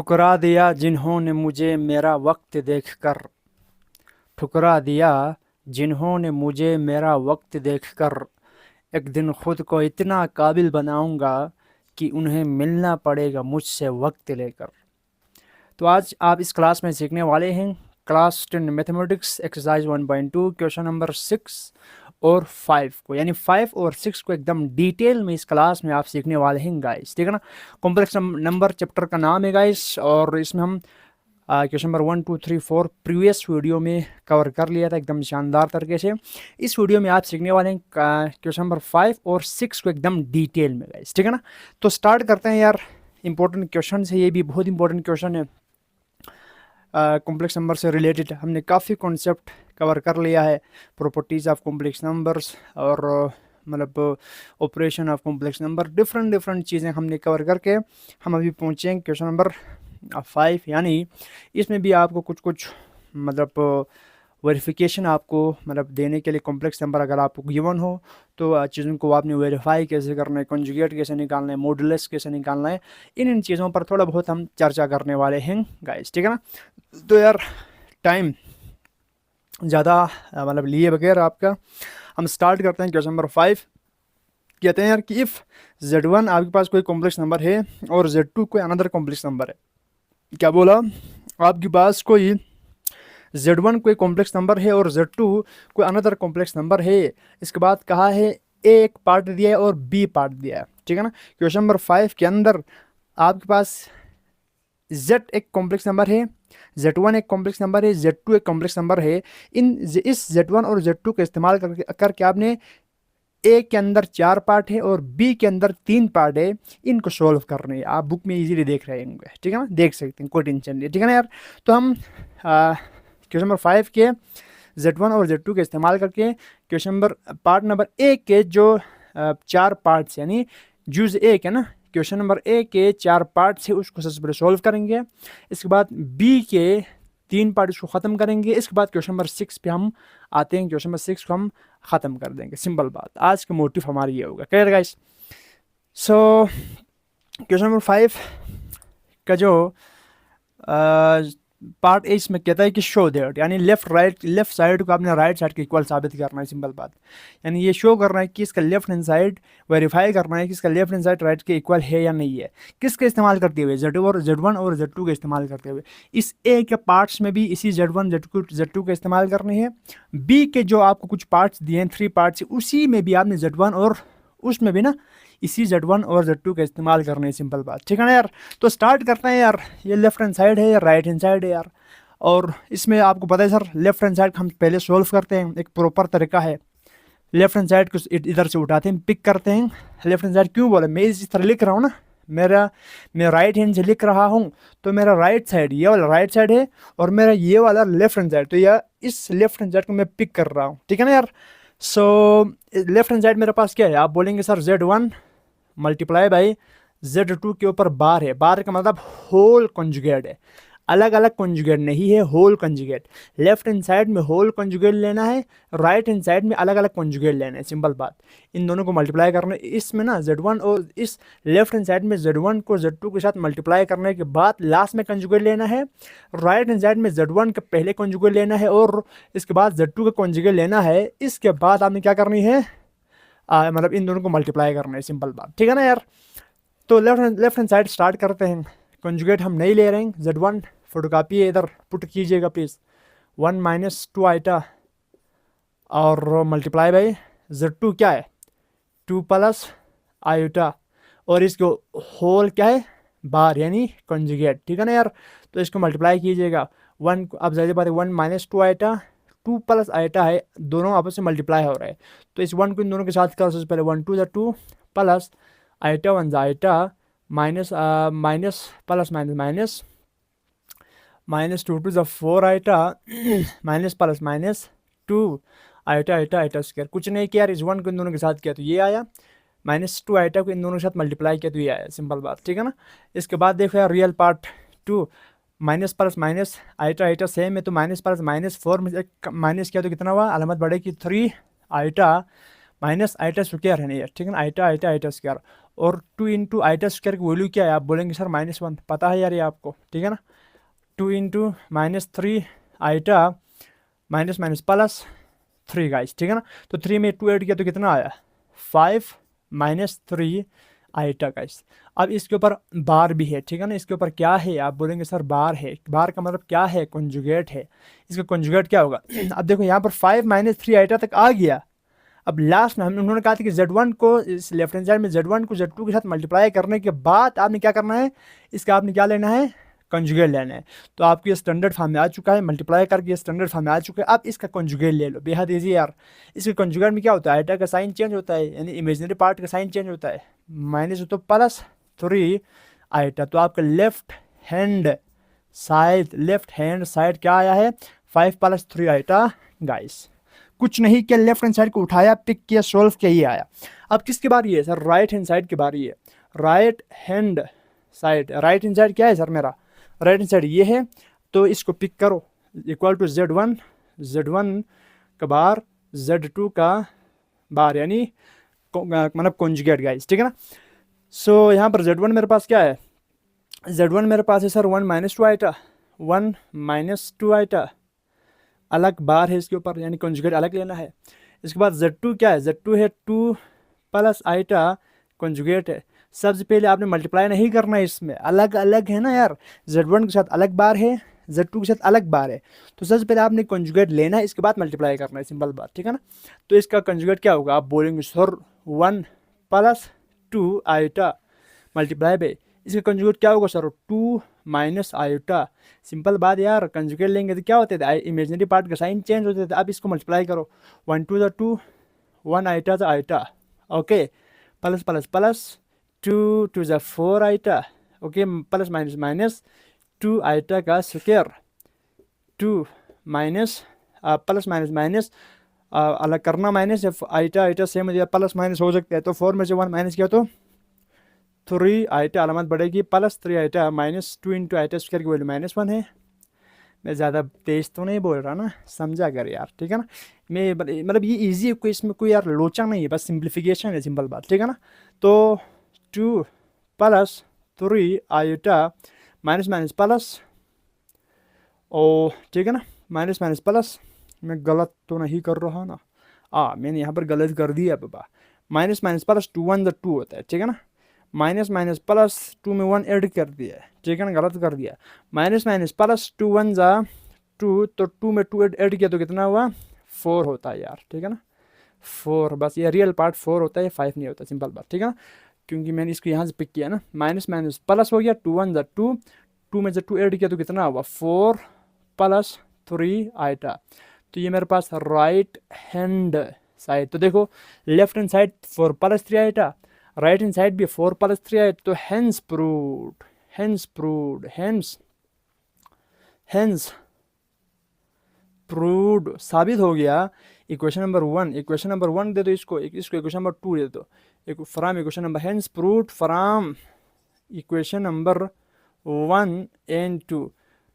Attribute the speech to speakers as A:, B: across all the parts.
A: ठुकरा दिया जिन्होंने मुझे मेरा वक्त देखकर, ठुकरा दिया जिन्होंने मुझे मेरा वक्त देखकर, एक दिन खुद को इतना काबिल बनाऊंगा कि उन्हें मिलना पड़ेगा मुझसे वक्त लेकर। तो आज आप इस क्लास में सीखने वाले हैं class 10 mathematics exercise 1.2 question number 6 और 5 को, यानी 5 और 6 को एकदम डिटेल में इस क्लास में आप सीखने वाले हैं गाइस, ठीक है ना। कॉम्प्लेक्स नंबर चैप्टर का नाम है गाइस, और इसमें हम क्वेश्चन नंबर 1, 2, 3, 4 प्रीवियस वीडियो में कवर कर लिया था एकदम शानदार तरीके से। इस वीडियो में आप सीखने वाले हैं क्वेश्चन नंबर 5 और 6 को एकदम डिटेल में गाइस, ठीक है ना। तो स्टार्ट करते हैं यार, इंपॉर्टेंट क्वेश्चन है, ये भी बहुत इंपॉर्टेंट क्वेश्चन है। कॉम्प्लेक्स नंबर से रिलेटेड हमने काफ़ी कॉन्सेप्ट कवर कर लिया है, प्रॉपर्टीज़ ऑफ कॉम्प्लेक्स नंबर्स और मतलब operation of complex number, different चीज़ें हमने कवर करके हम अभी पहुँचे हैं क्वेश्चन नंबर 5। यानी इसमें भी आपको कुछ मतलब वेरिफिकेशन आपको मतलब देने के लिए कॉम्प्लेक्स नंबर अगर आपको गिवन हो तो चीज़ों को आपने वेरीफाई कैसे करना है, कॉन्जुगेट कैसे निकालना है, मॉडुलस कैसे निकालना है, इन चीज़ों पर थोड़ा बहुत हम चर्चा करने वाले हैं गाइस, ठीक है ना। तो यार टाइम ज़्यादा मतलब लिए बगैर आपका हम स्टार्ट करते हैं क्वेश्चन नंबर 5। कहते हैं यार कि इफ़ Z1 आपके पास कोई कॉम्प्लेक्स नंबर है और Z2 कोई अनदर कॉम्प्लेक्स नंबर है। क्या बोला, आपके पास कोई Z1 कोई कॉम्प्लेक्स नंबर है और Z2 कोई अनदर कॉम्प्लेक्स नंबर है। इसके बाद कहा है A एक पार्ट दिया है और B पार्ट दिया है, ठीक है ना। क्वेश्चन नंबर 5 के अंदर आपके पास Z एक कॉम्प्लेक्स नंबर है, Z1 एक कॉम्प्लेक्स नंबर है, Z2 एक कॉम्प्लेक्स नंबर है। इस Z1 और Z2 का इस्तेमाल करके आपने ए के अंदर 4 पार्ट है और बी के अंदर 3 पार्ट है, इनको सॉल्व करने हैं। आप बुक में इजीली देख रहे होंगे, ठीक है ना, देख सकते हैं, कोई टेंशन नहीं, ठीक है ना यार। तो हम क्वेश्चन नंबर 5 के Z1 और Z2 के इस्तेमाल करके question number part number A के जो 4 पार्ट्स यानी जुज एक है ना, क्वेश्चन नंबर ए के 4 पार्ट्स है उसको सबसे पहले सॉल्व करेंगे। इसके बाद बी के 3 पार्ट इसको ख़त्म करेंगे। इसके बाद क्वेश्चन नंबर 6 पे हम आते हैं, क्वेश्चन नंबर 6 को हम ख़त्म कर देंगे। सिंपल बात, आज का मोटिव हमारी ये होगा, clear guys. So question number 5 का जो पार्ट ए इसमें कहता है कि शो दैट, यानी लेफ्ट साइड को आपने राइट साइड के इक्वल साबित करना है। सिंपल बात, यानी ये शो करना है कि इसका लेफ्ट हैंड साइड वेरीफाई करना है कि इसका लेफ्ट हैंड साइड राइट के इक्वल है या नहीं है। किसके इस्तेमाल करते हुए, Z1 और Z2 के इस्तेमाल करते हुए। इस ए के पार्ट्स में भी इसी Z1 Z2 के इस्तेमाल करने हैं। बी के जो आपको कुछ पार्ट्स दिए हैं 3 पार्ट्स, उसी में भी आपने Z1 और उसमें भी ना इसी Z1 और Z2 का इस्तेमाल करने है। सिंपल बात, ठीक है ना यार। तो स्टार्ट करते हैं यार, ये लेफ्ट हैंड साइड है या राइट हैंड साइड है यार। और इसमें आपको पता है सर, लेफ्ट हैंड साइड हम पहले सॉल्व करते हैं, एक प्रॉपर तरीका है। लेफ्ट हैंड साइड को इधर से उठाते हैं, पिक करते हैं। लेफ्ट हैंड साइड क्यों बोले, मैं इस तरह लिख रहा हूँ ना, मैं राइट हैंड से लिख रहा हूँ, तो मेरा राइट साइड ये वाला राइट साइड है और मेरा ये वाला लेफ्ट हैंड साइड, तो यह इस लेफ्ट हैंड साइड को मैं पिक कर रहा हूँ, ठीक है ना यार। सो लेफ्ट हैंड साइड मेरे पास क्या है, आप बोलेंगे sir Z1 multiply by Z2 के ऊपर बार है। बार का मतलब होल कंजुगेट है, अलग अलग कंजुगेट नहीं है, whole conjugate. Left hand side में होल कंजुगेट लेना है, राइट हैंड साइड में अलग अलग कंजुगेट लेना है। सिंपल बात, इन दोनों को मल्टीप्लाई करना है। इसमें ना Z1 और इस लेफ्ट हैंड साइड में Z1 को Z2 के साथ मल्टीप्लाई करने के बाद लास्ट में कंजुगेट लेना है। राइट हैंड साइड में Z1 का पहले कंजुगेट लेना है और इसके बाद Z2 का कंजुगेट लेना है। इसके बाद आपने क्या करनी है, मतलब इन दोनों को मल्टीप्लाई करना है। सिंपल बात, ठीक है ना यार। तो लेफ्ट हैंड साइड स्टार्ट करते हैं। कंजुगेट हम नहीं ले रहे हैं, Z1 फोटोकॉपी है, इधर पुट कीजिएगा प्लीज़। 1 माइनस 2 आइटा और मल्टीप्लाई बाई Z2 क्या है 2 प्लस आइटा, और इसको होल क्या है बार यानी कंजुगेट, ठीक है ना यार। तो इसको मल्टीप्लाई कीजिएगा 1, अब ज़्यादा बात है 1 माइनस 2 आइटा 2 प्लस आइटा है, दोनों आपस में मल्टीप्लाई हो रहा है। तो इस 1 को इन दोनों के साथ करो, सबसे पहले 1 2 2 plus iota 1 iota minus minus plus minus minus minus 2 2 4 iota minus plus minus 2 iota iota iota square. कुछ नहीं किया यार, इस 1 को इन दोनों के साथ किया तो ये आया, माइनस 2 आइटा को इन दोनों के साथ मल्टीप्लाई किया तो ये आया। सिंपल बात, ठीक है ना। इसके बाद देखो यार, real part 2 minus plus minus iota iota same है, तो माइनस प्लस माइनस 4 में माइनस किया तो कितना हुआ, अलामत बढ़ेगी 3 आइटा माइनस आइटा स्क्वायर है ना यार, ठीक है ना, आइटा आइटा आइटा स्क्वायर, और 2 इंटू आइटा स्क्वायर की वैल्यू क्या है, आप बोलेंगे सर -1, पता है यार ये आपको, ठीक है ना। 2 into -3 iota minus minus plus 3 guys, ठीक है ना। तो 3 में 2 ऐड किया तो कितना आया, 5 -3 आइटा गाइस। अब इसके ऊपर बार भी है, ठीक है ना, इसके ऊपर क्या है, आप बोलेंगे सर बार है, बार का मतलब क्या है, कॉन्जुगेट है, इसका कॉन्जुगेट क्या होगा। अब देखो यहाँ पर 5 -3 आइटा तक आ गया। अब लास्ट में उन्होंने कहा था कि Z1 को इस लेफ्ट हैंड साइड में Z1 को Z2 के साथ मल्टीप्लाई करने के बाद आपने क्या करना है, इसका आपने क्या लेना है, कंजुगेट लेना है। तो आपको ये स्टैंडर्ड फॉर्म में आ चुका है, मल्टीप्लाई करके ये स्टैंडर्ड फॉर्म में आ चुका है। अब इसका कंजुगेट ले लो, बेहद ईजी यार। इसके कंजुगेट में क्या होता है, आइटा का साइन चेंज होता है, यानी इमेजिनरी पार्ट का साइन चेंज होता है, माइनस तो +3 आइटा। तो आपका लेफ्ट हैंड साइड क्या आया है, 5 + 3 आइटा गाइस। कुछ नहीं किया, लेफ्ट हैंड साइड को उठाया, पिक किया, सोल्व किया, ये आया। अब किसकी बारी है सर, राइट हैंड साइड की बारी है। राइट हैंड साइड क्या है सर मेरा, राइट हैंड साइड ये है, तो इसको पिक करो, इक्वल टू Z1 का बार Z2 का बार, यानी मतलब कॉन्जुगेट गाइस, ठीक है ना। सो यहाँ पर Z1 मेरे पास क्या है, Z1 मेरे पास है सर 1 - 2 आइटा, 1 - 2 आइटा, अलग बार है इसके ऊपर, यानी कॉन्जुगेट अलग लेना है। इसके बाद Z2 क्या है, Z2 है 2 + आइटा, कॉन्जुगेट है। सबसे पहले आपने मल्टीप्लाई नहीं करना है, इसमें अलग अलग है ना यार, Z1 के साथ अलग बार है, Z2 के साथ अलग बार है, तो सबसे पहले आपने कॉन्जुगेट लेना है, इसके बाद मल्टीप्लाई करना है, सिंपल बात, ठीक है ना। तो इसका कॉन्जुगेट क्या होगा, आप बोलेंगे सर 1 + 2 आइटा मल्टीप्लाई बाय, इसका कंजुगेट क्या होगा सर, 2 - आइटा। सिंपल बात यार, कंजुगेट लेंगे तो क्या होते थे, इमेजिनरी पार्ट का साइन चेंज होते थे। अब इसको मल्टीप्लाई करो, 1 2 = 2, 1 आइटा तो iota, okay, plus plus plus 2 2 = 4 iota, okay, plus minus minus 2 iota का square, 2 minus plus minus minus अलग करना, माइनस, आइटा आइटा सेम हो जाए, प्लस माइनस हो सकता है, तो 4 में से 1 माइनस किया तो 3 आइटा, अलामत बढ़ेगी, +3 आइटा, -2 इंटू आइटा स्क्वायर की वैल्यू -1 है। मैं ज़्यादा तेज तो नहीं बोल रहा ना, समझा कर यार, ठीक है ना। मैं मतलब ये इजी है, कोई इसमें कोई यार लोचा नहीं है, बस सिंप्लीफिकेशन है, सिंपल बात, ठीक है ना। तो 2 + 3 आइटा माइनस माइनस प्लस, ओ ठीक है ना, माइनस माइनस प्लस, मैं गलत तो नहीं कर रहा ना, मैंने यहाँ पर गलत कर दिया बाबा, माइनस माइनस प्लस 2 1 = 2 होता है, ठीक है ना, माइनस माइनस प्लस 2 में 1 ऐड कर दिया है, ठीक है ना, गलत कर दिया, माइनस माइनस प्लस 2 1 = 2, तो 2 में 2 ऐड किया तो कितना हुआ, 4 होता है यार, ठीक है ना, 4, बस ये रियल पार्ट 4 होता है, 5 नहीं होता, सिंपल बात, ठीक है ना, क्योंकि मैंने इसको यहाँ से पिक किया ना, माइनस माइनस प्लस हो गया, 2 1 = 2, 2 में से 2 ऐड किया तो कितना हुआ, 4 + 3 आइटा। तो ये मेरे पास राइट हैंड साइड, तो देखो left hand side 4 + 3 iota, right hand side भी 4 + 3 आइटा, तो हेंस प्रूव्ड साबित हो गया। इक्वेशन नंबर 1 दे दो इसको इक्वेशन नंबर 2 दे दो, from equation number, hence proved from equation number 1 and 2,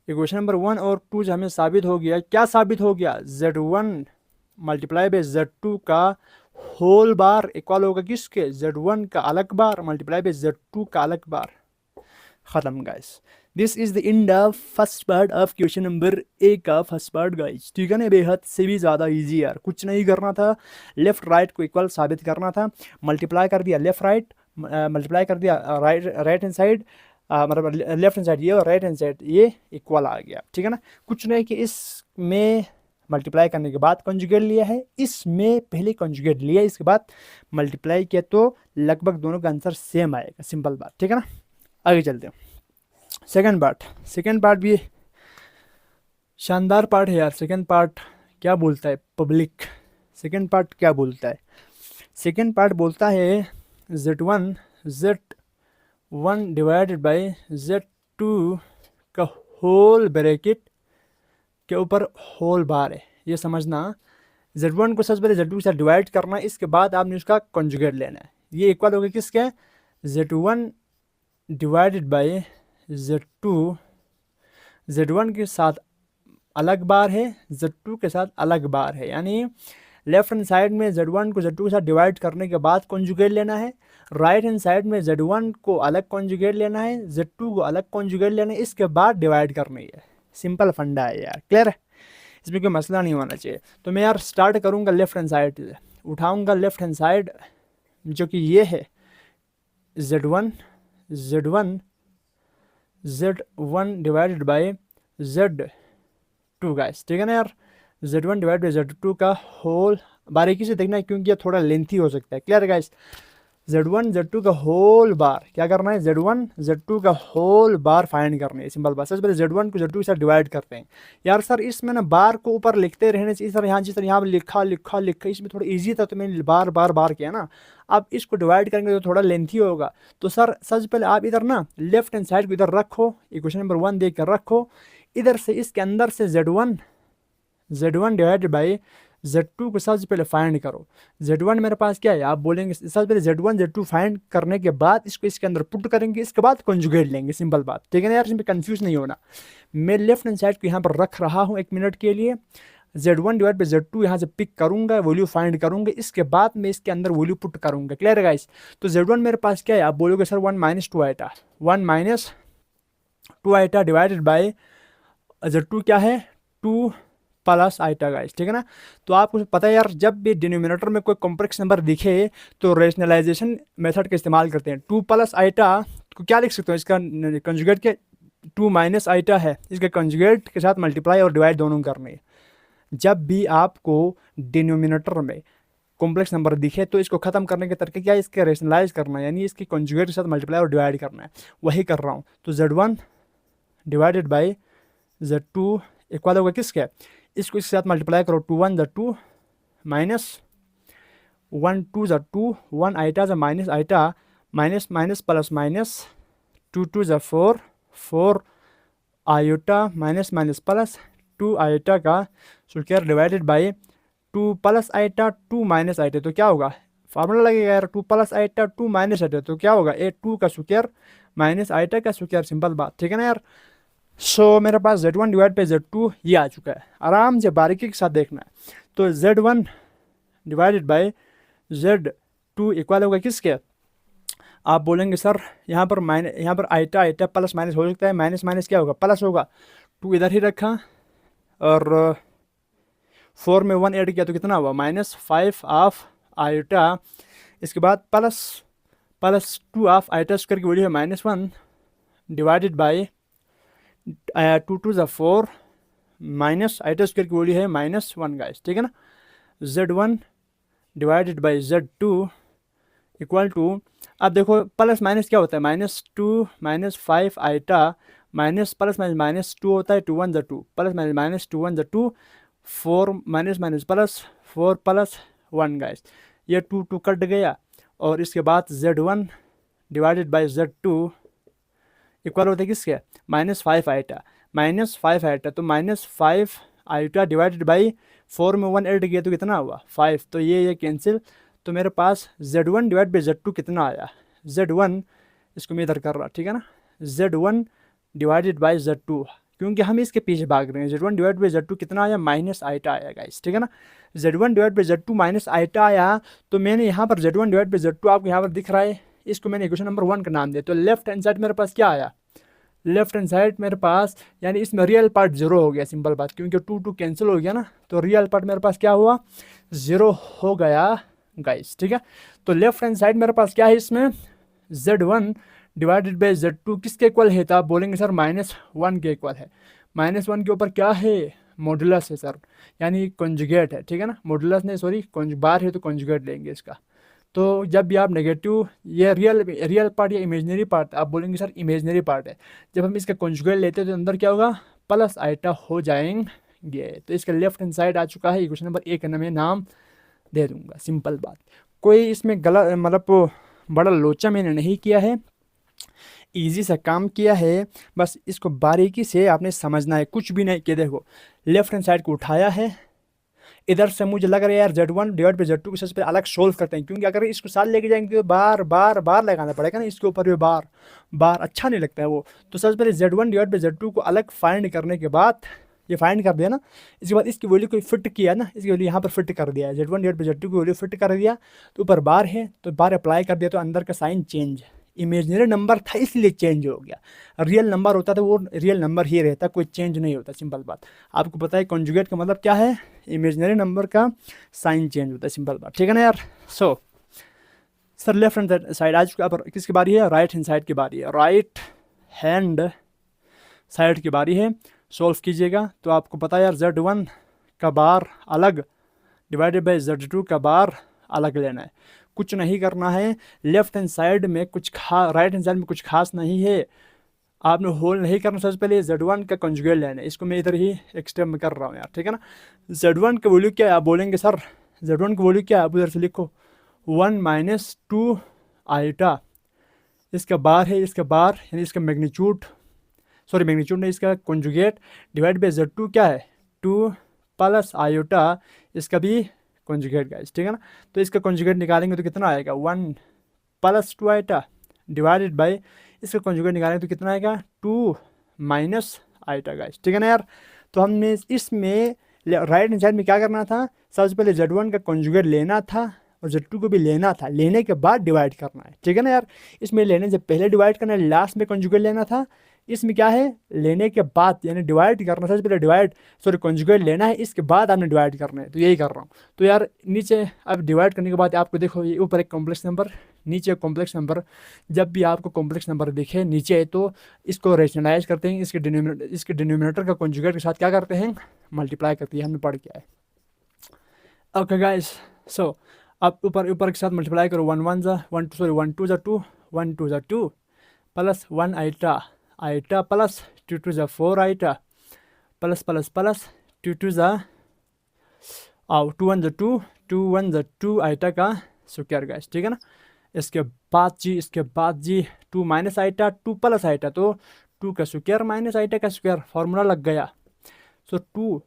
A: equation number 1 और 2 से हमें साबित हो गया, क्या साबित हो गया, Z1 मल्टीप्लाई बाय Z2 का होल बार इक्वल होगा किसके, Z1 का अलग बार मल्टीप्लाई बाय Z2 का अलग बार। खत्म guys, this is the end of first part of question number 1 का फर्स्ट पार्ट गाइस, ठीक है ना। बेहद से भी ज़्यादा इजी यार, कुछ नहीं करना था, लेफ्ट राइट को इक्वल साबित करना था, मल्टीप्लाई कर दिया लेफ्ट राइट, मल्टीप्लाई कर दिया राइट हैंड साइड, मतलब लेफ्ट हैंड साइड ये और राइट हैंड साइड ये इक्वल आ गया, ठीक है ना। कुछ नहीं कि इसमें मल्टीप्लाई करने के बाद कंजुगेट लिया है, इसमें पहले कंजुगेट लिया, इसके बाद मल्टीप्लाई किया, तो लगभग दोनों का आंसर सेम आएगा, सिंपल बात, ठीक है ना। आगे चलते हैं, सेकंड पार्ट भी शानदार पार्ट है यार। सेकंड पार्ट क्या बोलता है पब्लिक, सेकंड पार्ट क्या बोलता है, सेकंड पार्ट बोलता है Z1 डिवाइडेड बाय Z2 का होल ब्रैकेट के ऊपर होल बार है, ये समझना। Z1 को सबसे पहले Z2 के साथ डिवाइड करना है, इसके बाद आपने उसका कंजुगेट लेना है, ये इक्वल होगा किसके, Z1 divided by Z2, Z1 के साथ अलग बार है, Z2 के साथ अलग बार है, यानी लेफ्ट हैंड साइड में Z1 को Z2 के साथ डिवाइड करने के बाद कॉन्जुगेट लेना है, राइट हैंड साइड में Z1 को अलग कॉन्जुगेट लेना है, Z2 को अलग कॉन्जुगेट लेना है, इसके बाद डिवाइड करनी है। सिंपल फंडा है यार, क्लियर है, इसमें कोई मसला नहीं होना चाहिए। तो मैं यार स्टार्ट करूँगा लेफ्ट हैंड साइड से, उठाऊँगा लेफ्ट हैंड साइड जो कि ये है Z1 divided by Z2 guys, ठीक है ना यार। Z1 डिवाइड बाई Z2 का होल, बारीकी से देखना है क्योंकि ये थोड़ा लेंथी हो सकता है, क्लियर है गाइस। Z1 Z2 का होल बार क्या करना है, Z1 Z2 का होल बार फाइंड करना है। सिंपल बात, सबसे पहले Z1 को Z2 के साथ डिवाइड करते हैं। यार सर इसमें ना बार को ऊपर लिखते रहने से, सर यहाँ जिस तरह यहाँ लिखा लिखा लिखा इसमें थोड़ा इजी था तो मैंने बार बार बार किया ना। अब इसको डिवाइड करेंगे तो थोड़ा लेंथी होगा, तो सर सबसे पहले आप इधर ना लेफ्ट हैंड साइड को इधर रखो, इक्वेशन नंबर 1 देख कर रखो, इधर से इसके अंदर से Z1 डिवाइडेड बाई Z2 को सबसे पहले फाइंड करो। Z1 मेरे पास क्या है, आप बोलेंगे सबसे पहले Z1 Z2 फाइंड करने के बाद इसको इसके अंदर पुट करेंगे, इसके बाद कॉन्जुगेट लेंगे, सिंपल बात, ठीक है ना यार, इसमें कंफ्यूज नहीं होना। मैं लेफ्ट हैंड साइड को यहाँ पर रख रहा हूँ 1 मिनट के लिए, Z1 डिवाइड बाई Z2 यहाँ से पिक करूँगा, वैल्यू फाइंड करूँगा, इसके बाद मैं इसके अंदर वैल्यू पुट करूँगा, क्लियर है गाइस। तो Z1 मेरे पास क्या है, आप बोलोगे sir 1 - 2 iota, 1 - 2 iota divided by Z2 क्या है 2 प्लस आइटा गाइस, ठीक है ना। तो आपको पता है यार, जब भी डिनोमिनेटर में कोई कॉम्प्लेक्स नंबर दिखे तो रेशनलाइजेशन मेथड का इस्तेमाल करते हैं। 2 प्लस आइटा को क्या लिख सकते हो, इसका कंजुगेट के 2 माइनस आइटा है, इसके कंजुगेट के साथ मल्टीप्लाई और डिवाइड दोनों करने हैं। जब भी आपको डिनोमिनेटर में कॉम्प्लेक्स नंबर दिखे तो इसको खत्म करने के तरीके क्या है, इसके रेशनलाइज करना है, यानी इसकी कंजुगेट के साथ मल्टीप्लाई और डिवाइड करना है, वही कर रहा हूँ। तो Z1 divided by Z2 equal होगा किसके, इसको इसके साथ मल्टीप्लाई करो, 2 1 = 2 माइनस 1 2 = 2, 1 आइटा ज minus iota, minus minus plus minus, 2 2 = 4, 4 iota minus minus plus 2 iota का square divided by 2 plus iota 2 minus iota, तो क्या होगा, फार्मूला लगेगा यार, 2 प्लस आइटा 2 माइनस आइटा, तो क्या होगा 2 का स्क्वायर माइनस आइटा का स्क्वायर, सिंपल बात, ठीक है ना यार। सो मेरे पास Z1 डिवाइड बाई Z2 ये आ चुका है, आराम से बारीकी के साथ देखना है। तो Z1 divided by Z2 equal होगा किसके, आप बोलेंगे सर यहाँ पर आइटा आइटा प्लस माइनस हो सकता है, माइनस माइनस क्या होगा प्लस होगा, 2 इधर ही रखा और 4 में 1 ऐड किया तो कितना हुआ -5 ऑफ आइटा, इसके बाद प्लस 2 ऑफ आइटा स्क्वायर की वैल्यू है -1 divided by 2 2 = 4 minus iota square की वैल्यू है -1 गाइस, ठीक है ना। Z1 divided by Z2 equal to, अब देखो प्लस माइनस क्या होता है, -2 -5 आइटा माइनस प्लस माइनस -2 होता है, 2 1 = 2 plus minus 2 1 = 2, 4 minus minus plus 4 plus 1 guys, ये 2 2 कट गया, और इसके बाद Z1 divided by Z2 equal होता है किसके, -5 आइटा, -5 आइटा, तो -5 आइटा डिवाइडेड बाई 4 में 1 ऐड किया तो कितना हुआ 5, तो ये कैंसिल, तो मेरे पास Z1 डिवाइड बाई Z2 कितना आया, Z1 इसको मैं इधर कर रहा, ठीक है ना, Z1 डिवाइडेड बाई Z2, क्योंकि हम इसके पीछे भाग रहे हैं। Z1 डिवाइड बाई Z2 कितना आया, माइनस आइटा आया गाइस, ठीक है ना। Z1 divide by Z2 minus iota आया, तो मैंने यहाँ पर Z1 डिवाइड बाई Z2 आपको यहाँ पर दिख रहा है, इसको मैंने इक्वेशन नंबर 1 का नाम दिया। तो लेफ्ट हैंड साइड मेरे पास क्या आया, लेफ्ट हैंड साइड मेरे पास, यानी इसमें रियल पार्ट 0 हो गया, सिंपल बात, क्योंकि 2 2 कैंसिल हो गया ना, तो रियल पार्ट मेरे पास क्या हुआ 0 हो गया गाइस, ठीक है। तो लेफ्ट हैंड साइड मेरे पास क्या है, इसमें Z1 डिवाइडेड बाई Z2 किसके इक्वल है, तो आप बोलेंगे सर -1 के इक्वल है। -1 के ऊपर क्या है, मॉडुलस है सर, यानी कॉन्जुगेट है, ठीक है ना, मॉडुलस नहीं सॉरी बार है तो कॉन्जुगेट लेंगे इसका। तो जब भी आप नेगेटिव, ये रियल पार्ट या इमेजनरी पार्ट, आप बोलेंगे सर इमेजनरी पार्ट है, जब हम इसका कॉन्जुगेट लेते हैं तो अंदर क्या होगा प्लस आइटा हो जाएंगे। तो इसका लेफ्ट हैंड साइड आ चुका है, इक्वेशन नंबर 1 का मैं नाम दे दूंगा, सिंपल बात, कोई इसमें गलत मतलब बड़ा लोचा मैंने नहीं किया है, इजी सा काम किया है, बस इसको बारीकी से आपने समझना है, कुछ भी नहीं किया। देखो लेफ्ट हैंड साइड को उठाया है, इधर से मुझे लग रहा है यार Z1 डिवाइड बाई Z2 को सबसे पहले अलग सोल्व करते हैं, क्योंकि अगर इसको साथ लेके जाएंगे तो बार बार बार लगाना पड़ेगा ना, इसके ऊपर भी बार अच्छा नहीं लगता है वो। तो सबसे पहले Z1 डिवाइड बाई Z2 को अलग फाइंड करने के बाद ये फाइंड कर दिया ना। इसके बाद इसकी वैल्यू को फिट किया ना, इसकी वैल्यू यहाँ पर फिट कर दिया, Z1 डिवाइड बाई Z2 की वैल्यू फिट कर दिया, तो ऊपर बार है तो बार अप्लाई कर दिया, तो अंदर का साइन चेंज, इमेजिनरी नंबर था इसलिए चेंज हो गया, रियल नंबर होता तो वो रियल नंबर ही रहता, कोई चेंज नहीं होता, सिंपल बात। आपको पता है कॉन्जुगेट का मतलब क्या है, इमेजिनरी नंबर का साइन चेंज होता है, सिंपल बात, ठीक है ना यार। So sir left hand side आज अब किसकी बारी है, राइट हैंड साइड की बारी है, राइट हैंड साइड की बारी है। सॉल्व कीजिएगा तो आपको पता है यार Z1 का बार अलग डिवाइडेड बाई Z2 का बार अलग लेना है, कुछ नहीं करना है। लेफ्ट हैंड साइड में कुछ राइट हैंड साइड में कुछ खास नहीं है, आपने होल नहीं करना, सबसे पहले Z1 का कंजुगेट लेना है, इसको मैं इधर ही एक स्टेप में कर रहा हूँ यार, ठीक है ना। Z1 का वैल्यू क्या है, आप बोलेंगे सर Z1 की वैल्यू क्या है, आप उधर से लिखो 1 माइनस 2 आइटा, इसका बार है, इसका बार यानी इसका मैग्नीट्यूड, सॉरी मैग्नीट्यूड नहीं, इसका कंजुगेट डिवाइड बाई Z2 क्या है 2 प्लस आयोटा, इसका भी कंजुगेट गाइस, ठीक है ना। तो इसका कंजुगेट निकालेंगे तो कितना आएगा 1 प्लस 2 आयोटा डिवाइडेड बाई इसका कंजुगेट निकालेंगे तो कितना आएगा 2 माइनस आयोटा गाइस, ठीक है ना यार। तो हमने इसमें राइट हैंड साइड में क्या करना था, सबसे पहले Z1 का कंजुगेट लेना था और Z2 को भी लेना था, लेने के बाद डिवाइड करना है, ठीक है ना यार। इसमें लेने से पहले डिवाइड करना है, लास्ट में कंजुगेट लेना था, इसमें क्या है लेने के बाद यानी डिवाइड करना, सबसे पहले डिवाइड सॉरी कंजुगेट लेना है, इसके बाद आपने डिवाइड करना है, तो यही कर रहा हूँ। तो यार नीचे अब डिवाइड करने के बाद आपको देखो ये ऊपर एक कॉम्प्लेक्स नंबर, नीचे एक कॉम्प्लेक्स नंबर, जब भी आपको कॉम्प्लेक्स नंबर दिखे नीचे तो इसको रेशनलाइज करते हैं, इसके डिनोमिनेटर का कंजुगेट के साथ क्या करते हैं मल्टीप्लाई करती है, हमने पढ़ किया है। ओके गाइस, सो अब ऊपर के साथ मल्टीप्लाई करो, 1 2 2 1 2 2 plus 1 iota plus 2 2 4 iota plus plus plus 2 2 2 1 2 2 1 2 iota का स्क्वायर गाइस, ठीक है ना। इसके बाद जी 2 माइनस आइटा 2 प्लस आइटा, तो 2 का स्क्वायर माइनस आइटा का स्क्वायर, फार्मूला लग गया। सो 2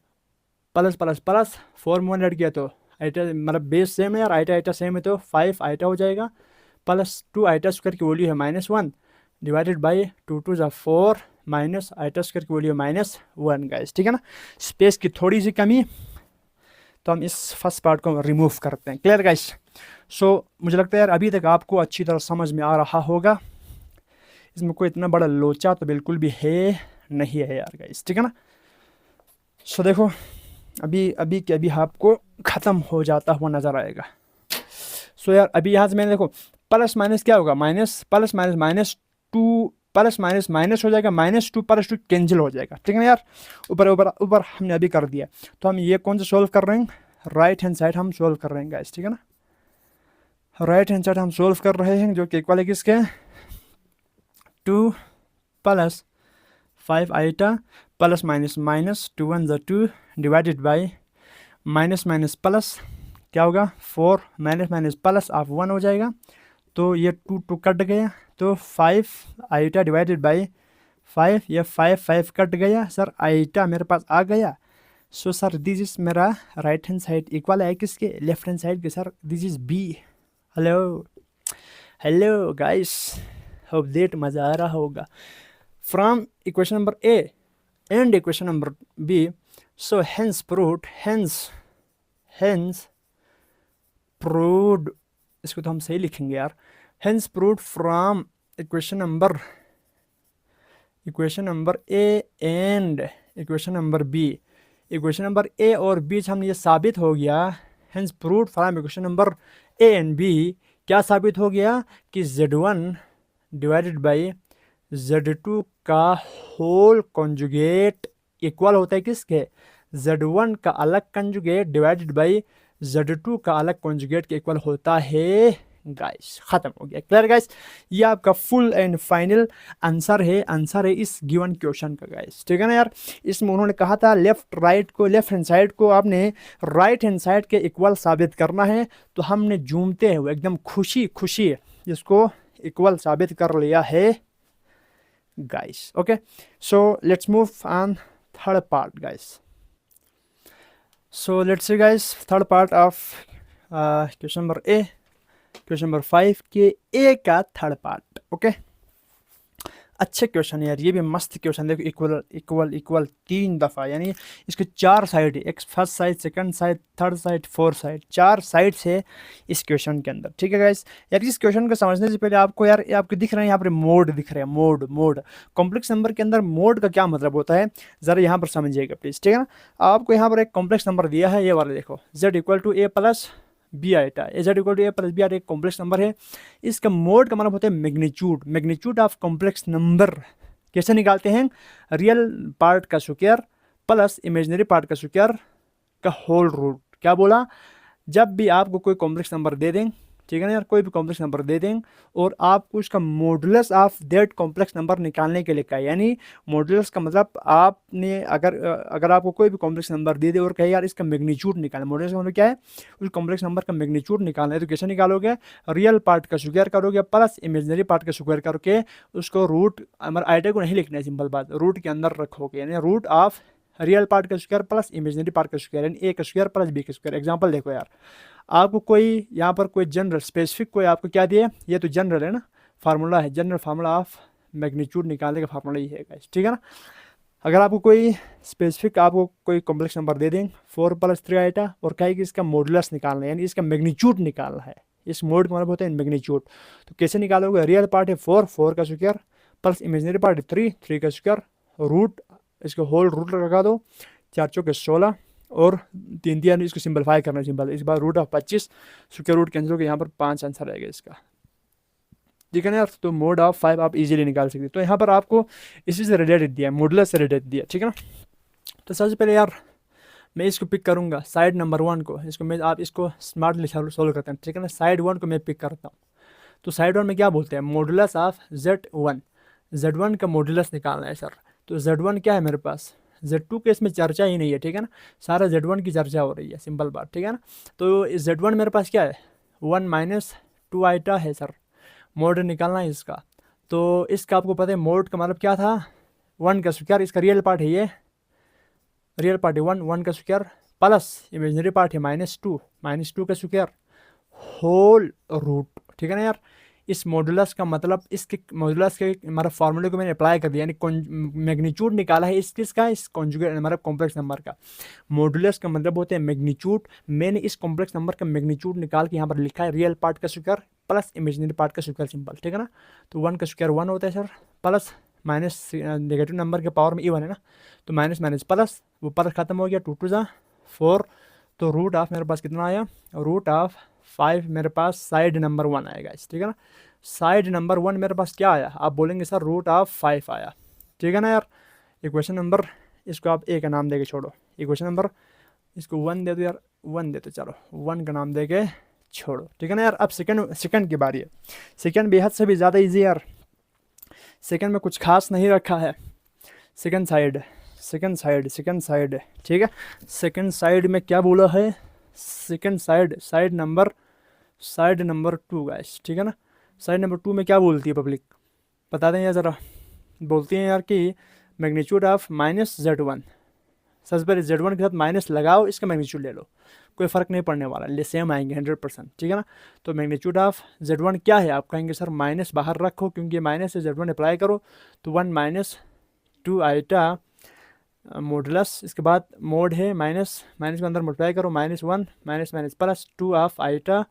A: प्लस प्लस प्लस 4 में 1 ऐड किया तो आइटा मतलब बेस सेम है यार, आइटा सेम है तो 5 आइटा हो जाएगा, प्लस 2 आइटा स्क्वायर की वैल्यू है -1 divided by 2 2 4 minus iota square की वैल्यू -1 गाइस, ठीक है ना। स्पेस की थोड़ी सी कमी, तो हम इस फर्स्ट पार्ट को रिमूव करते हैं, क्लियर गाइस। सो मुझे लगता है यार अभी तक आपको अच्छी तरह समझ में आ रहा होगा, इसमें कोई इतना बड़ा लोचा तो बिल्कुल भी है नहीं है यार गाइस, ठीक है ना। सो देखो अभी के अभी आपको ख़त्म हो जाता हुआ नज़र आएगा। सो यार अभी यहाँ से मैंने देखो प्लस माइनस क्या होगा, minus plus minus -2 plus minus हो जाएगा, -2 प्लस 2 कैंसिल हो जाएगा, ठीक है ना यार। ऊपर हमने अभी कर दिया, तो हम ये कौन सा सोल्व कर रहे हैं, राइट हैंड साइड हम सोल्व कर रहे हैं गाइस, ठीक है ना। राइट हैंड साइड हम सोल्व कर रहे हैं जो कि इक्वल है किसके 2 plus 5 iota plus minus 2 1 2 divided by minus plus क्या होगा 4 माइनस प्लस आप 1 हो जाएगा, तो ये 2 कट गया, तो 5 आइटा डिवाइडेड बाई 5, ये 5 कट गया सर, आइटा मेरे पास आ गया। सो सर दिस इज मेरा राइट हैंड साइड इक्वल है किसके लेफ्ट हैंड साइड के sir, this is B. Hello guys, hope that मज़ा आ रहा होगा। From equation number A and equation number B, so hence proved, इसको तो हम सही लिखेंगे यार, hence proved from equation number A and equation number B, equation number A और बी से हमने ये साबित हो गया, hence proved from equation number A and B, क्या साबित हो गया कि Z1 डिवाइडेड बाई Z2 का होल कॉन्जुगेट इक्वल होता है किसके, Z1 का अलग कॉन्जुगेट डिवाइडेड बाई Z2 का अलग कॉन्जुगेट के इक्वल होता है गाइस, खत्म हो गया, क्लियर गाइस। ये आपका फुल एंड फाइनल आंसर है इस गिवन क्वेश्चन का गाइस, ठीक है ना यार। इसमें उन्होंने कहा था लेफ्ट हैंड साइड को आपने राइट हैंड साइड के इक्वल साबित करना है, तो हमने झूमते हुए एकदम खुशी इसको इक्वल साबित कर लिया है guys. Okay, so let's move on third part guys. So let's see guys third part of question number A, question number 5 के ए का थर्ड पार्ट। ओके, अच्छे क्वेश्चन है यार, ये भी मस्त क्वेश्चन। देखो इक्वल इक्वल इक्वल 3 दफ़ा, यानी इसके 4 साइड है, एक first side, second side, third side, fourth side, 4 side है इस क्वेश्चन के अंदर। ठीक है गाइस, यार इस क्वेश्चन को समझने से पहले आपको यार ये आपको दिख रहे हैं यहाँ पर मोड दिख रहे हैं, मोड मोड कॉम्प्लेक्स नंबर के अंदर मोड का क्या मतलब होता है, ज़रा यहाँ पर समझिएगा प्लीज़। ठीक है ना, आपको यहाँ पर एक कॉम्प्लेक्स नंबर दिया है, ये वाला देखो, z equal to A plus B iota, A Z equal to A plus B iota एक कॉम्प्लेक्स नंबर है। इसका मोड का मतलब होता है magnitude, magnitude of complex number कैसे निकालते हैं, रियल पार्ट का स्क्वायर प्लस इमेजिनरी पार्ट का स्क्वायर का होल रूट। क्या बोला, जब भी आपको कोई कॉम्प्लेक्स नंबर दे दें, ठीक है ना यार, कोई भी कॉम्प्लेक्स नंबर दे दें और आपको उसका modulus of that complex number निकालने के लिए कहा, यानी मॉडुलस का मतलब आपने अगर आपको कोई भी कॉम्प्लेक्स नंबर दे दे और कहे यार इसका मैग्नीट्यूड निकालना, मॉडुलस का मतलब क्या है, उस कॉम्प्लेक्स नंबर का मैग्नीट्यूड निकालना है, तो कैसे निकालोगे, रियल पार्ट का स्क्वायर करोगे प्लस इमेजिनरी पार्ट का स्क्वायर करके उसको रूट, हमारे आइडिया को नहीं लिखना है, सिंपल बात, रूट के अंदर रखोगे, यानी रूट ऑफ रियल पार्ट का स्क्वायर प्लस इमेजिनरी पार्ट का स्क्वायर, यानी ए का स्क्वायर प्लस बी का स्क्वायर। एग्जांपल देखो यार, आपको कोई यहाँ पर कोई जनरल स्पेसिफिक कोई आपको क्या दिया, ये तो जनरल है ना, फार्मूला है, जनरल फार्मूला ऑफ मैग्नीट्यूड निकालने का फार्मूला ही है गाइस। ठीक है ना, अगर आपको कोई स्पेसिफिक आपको कोई कॉम्प्लेक्स नंबर दे दें 4 प्लस 3 आइटा और कहे कि इसका मॉडुलस निकालना है, यानी इसका मैग्नीट्यूड निकालना है, इस मोड का मतलब होता है मैग्नीट्यूड, तो कैसे निकालोगे, रियल पार्ट है 4 का स्क्वायर प्लस इमेजिनरी पार्ट है 3 का स्क्वायर, रूट इसको होल रूट लगा दो, 4 चौके 16 और 3 इसको सिंपलीफाई करना है, सिंपल इस बार root of 25 square root cancel होकर यहाँ पर 5 आंसर आएगा इसका। ठीक है ना यार, तो मोड ऑफ 5 आप इजीली निकाल सकते, तो यहाँ पर आपको इसी से रिलेटेड दिया, मॉडुलस से रिलेटेड दिया। ठीक है ना, तो सबसे पहले यार मैं इसको पिक करूँगा साइड नंबर 1 को, इसको मैं आप इसको स्मार्टली सोल्व करते हैं। ठीक है ना, साइड 1 को मैं पिक करता हूँ, तो साइड 1 में क्या बोलते हैं, मॉडुलस ऑफ Z1 का मॉडुलस निकालना है सर। तो Z1 क्या है मेरे पास, Z2 के इसमें चर्चा ही नहीं है। ठीक है ना, सारा Z1 की चर्चा हो रही है, सिंपल बात। ठीक है ना, तो Z1 मेरे पास क्या है, 1 माइनस 2 आइटा है सर, मोड निकालना है इसका। तो इसका आपको पता है मोड का मतलब क्या था, 1 का स्क्वायर, इसका रियल पार्ट है, ये रियल पार्ट है 1 का स्क्वायर प्लस इमेजिनरी पार्ट है -2 का स्क्वायर होल रूट। ठीक है ना यार, इस मॉडुलस का मतलब इसके मॉडुलस के हमारा फार्मूले को मैंने अप्लाई कर दिया, यानी मैग्नीट्यूड निकाला है इस किसका, इस कॉन्जुगेट हमारा कॉम्प्लेक्स नंबर का। मॉडुलस का मतलब होता है मैग्नीट्यूड, मैंने इस कॉम्प्लेक्स नंबर का मैग्नीट्यूड निकाल के यहाँ पर लिखा है रियल पार्ट का स्क्वायर प्लस इमेजिनरी पार्ट का स्क्वायर, सिंपल। ठीक है ना, तो 1 का स्क्वायर 1 होता है sir, plus minus negative number के पावर में इवन है ना, तो माइनस माइनस प्लस, वो प्लस खत्म हो गया, 2 2 जा 4, तो रूट ऑफ मेरे पास कितना आया, रूट ऑफ 5 मेरे पास साइड नंबर 1 आएगा। ठीक है ना, साइड नंबर 1 मेरे पास क्या आया, आप बोलेंगे सर रूट ऑफ 5 आया। ठीक है ना यार, इक्वेशन नंबर इसको आप ए का नाम दे के छोड़ो, इक्वेशन नंबर इसको 1 दे दो यार, 1 देते, चलो 1 का नाम दे के छोड़ो। ठीक है ना यार, अब सेकंड की बारी है। सेकंड बेहद से भी ज़्यादा इजी यार, सेकंड में कुछ खास नहीं रखा है, सेकंड साइड। ठीक है, सेकंड साइड में क्या बोला है, सेकंड साइड नंबर 2 गाइस। ठीक है ना, साइड नंबर 2 में क्या बोलती है पब्लिक, बता दें यार ज़रा, बोलती हैं यार कि मैग्नीट्यूड ऑफ -Z1, सबसे पहले Z1 के साथ माइनस लगाओ, इसका मैग्नीट्यूड ले लो, कोई फ़र्क नहीं पड़ने वाला, ले सेम आएंगे 100%। ठीक है ना, तो मैग्नीट्यूड ऑफ Z1 क्या है, आप कहेंगे सर माइनस बाहर रखो, क्योंकि माइनस से Z1 अप्लाई करो तो 1 माइनस 2 आइटा मॉडुलस, इसके बाद मोड है माइनस के अंदर मल्टीप्लाई करो, -1 माइनस प्लस 2 ऑफ आइटा।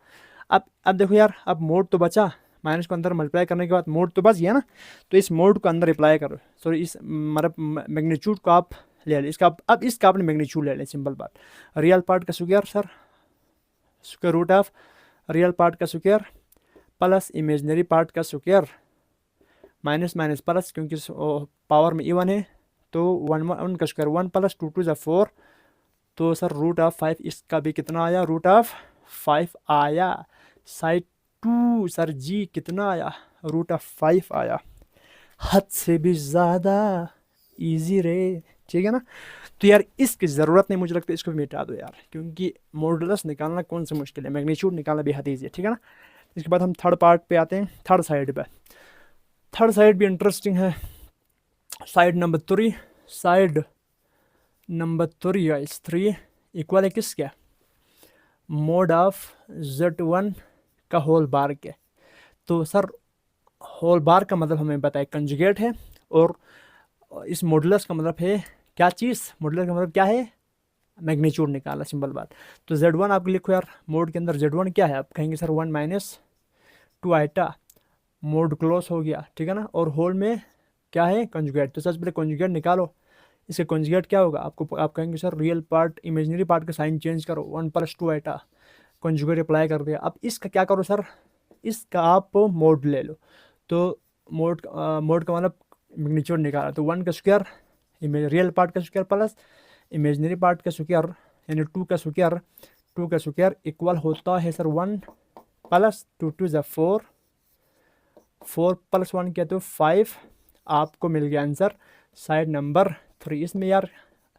A: अब देखो यार, अब मोड तो बचा, माइनस को अंदर मल्टीप्लाई करने के बाद मोड तो बच गया ना, तो इस मोड को अंदर अप्लाई करो, सॉरी इस मतलब मैग्नीट्यूड को आप ले लें, इसका अब इसका आपने मैग्नीट्यूड ले लें, सिंपल बात। रियल पार्ट का square sir, square root of real part का स्क्वायर प्लस इमेजिनरी पार्ट का स्क्वायर माइनस प्लस, क्योंकि पावर में इवन है, तो 1 का स्क्वायर 1 प्लस 2 2 4, तो सर रूट ऑफ 5, इसका भी कितना आया, रूट ऑफ 5 आया। साइड 2 सर जी कितना आया, रूट ऑफ 5 आया, हद से भी ज़्यादा इजी रे। ठीक है ना, तो यार इसकी ज़रूरत नहीं, मुझे लगता है इसको भी मिटा दो यार, क्योंकि मॉडुलस निकालना कौन सा मुश्किल है, मैग्नीट्यूड निकालना भी हद ईजी है। ठीक है ना, इसके बाद हम थर्ड पार्ट पे आते हैं, थर्ड साइड पे। थर्ड साइड भी इंटरेस्टिंग है, साइड नंबर 3 गाइस, 3 इक्वल है किसके, मोड ऑफ Z1 का होल बार के। तो सर होल बार का मतलब हमें पता है कंजुगेट है, और इस मॉडुलस का मतलब है क्या चीज़, मॉडुलस का मतलब क्या है, मैग्नीट्यूड निकाला, सिंपल बात। तो Z1 आप लिखो यार, मोड के अंदर Z1 क्या है, आप कहेंगे sir 1 minus 2 iota, mod close हो गया, ठीक है ना। और होल में क्या है, कंजुगेट। तो सबसे पहले कंजुगेट निकालो, इसके कंजुगेट क्या होगा, आपको आप कहेंगे sir real part imaginary part का साइन चेंज करो, 1 + 2 आइटा, कंजुगेट अप्लाई कर दिया। अब इसका क्या करो सर, इसका आप मोड ले लो। तो मोड का मतलब मैग्नीट्यूड निकाला, तो 1 का स्क्वायर रियल पार्ट का स्क्वायर प्लस इमेजिनरी पार्ट का स्क्वायर, यानी 2 का स्क्वायर, 2 का स्क्वायर इक्वल होता है सर 1 + 2 2 = 4, 4 + 1 क्या, तो 5। आपको मिल गया आंसर साइड नंबर 3। इसमें यार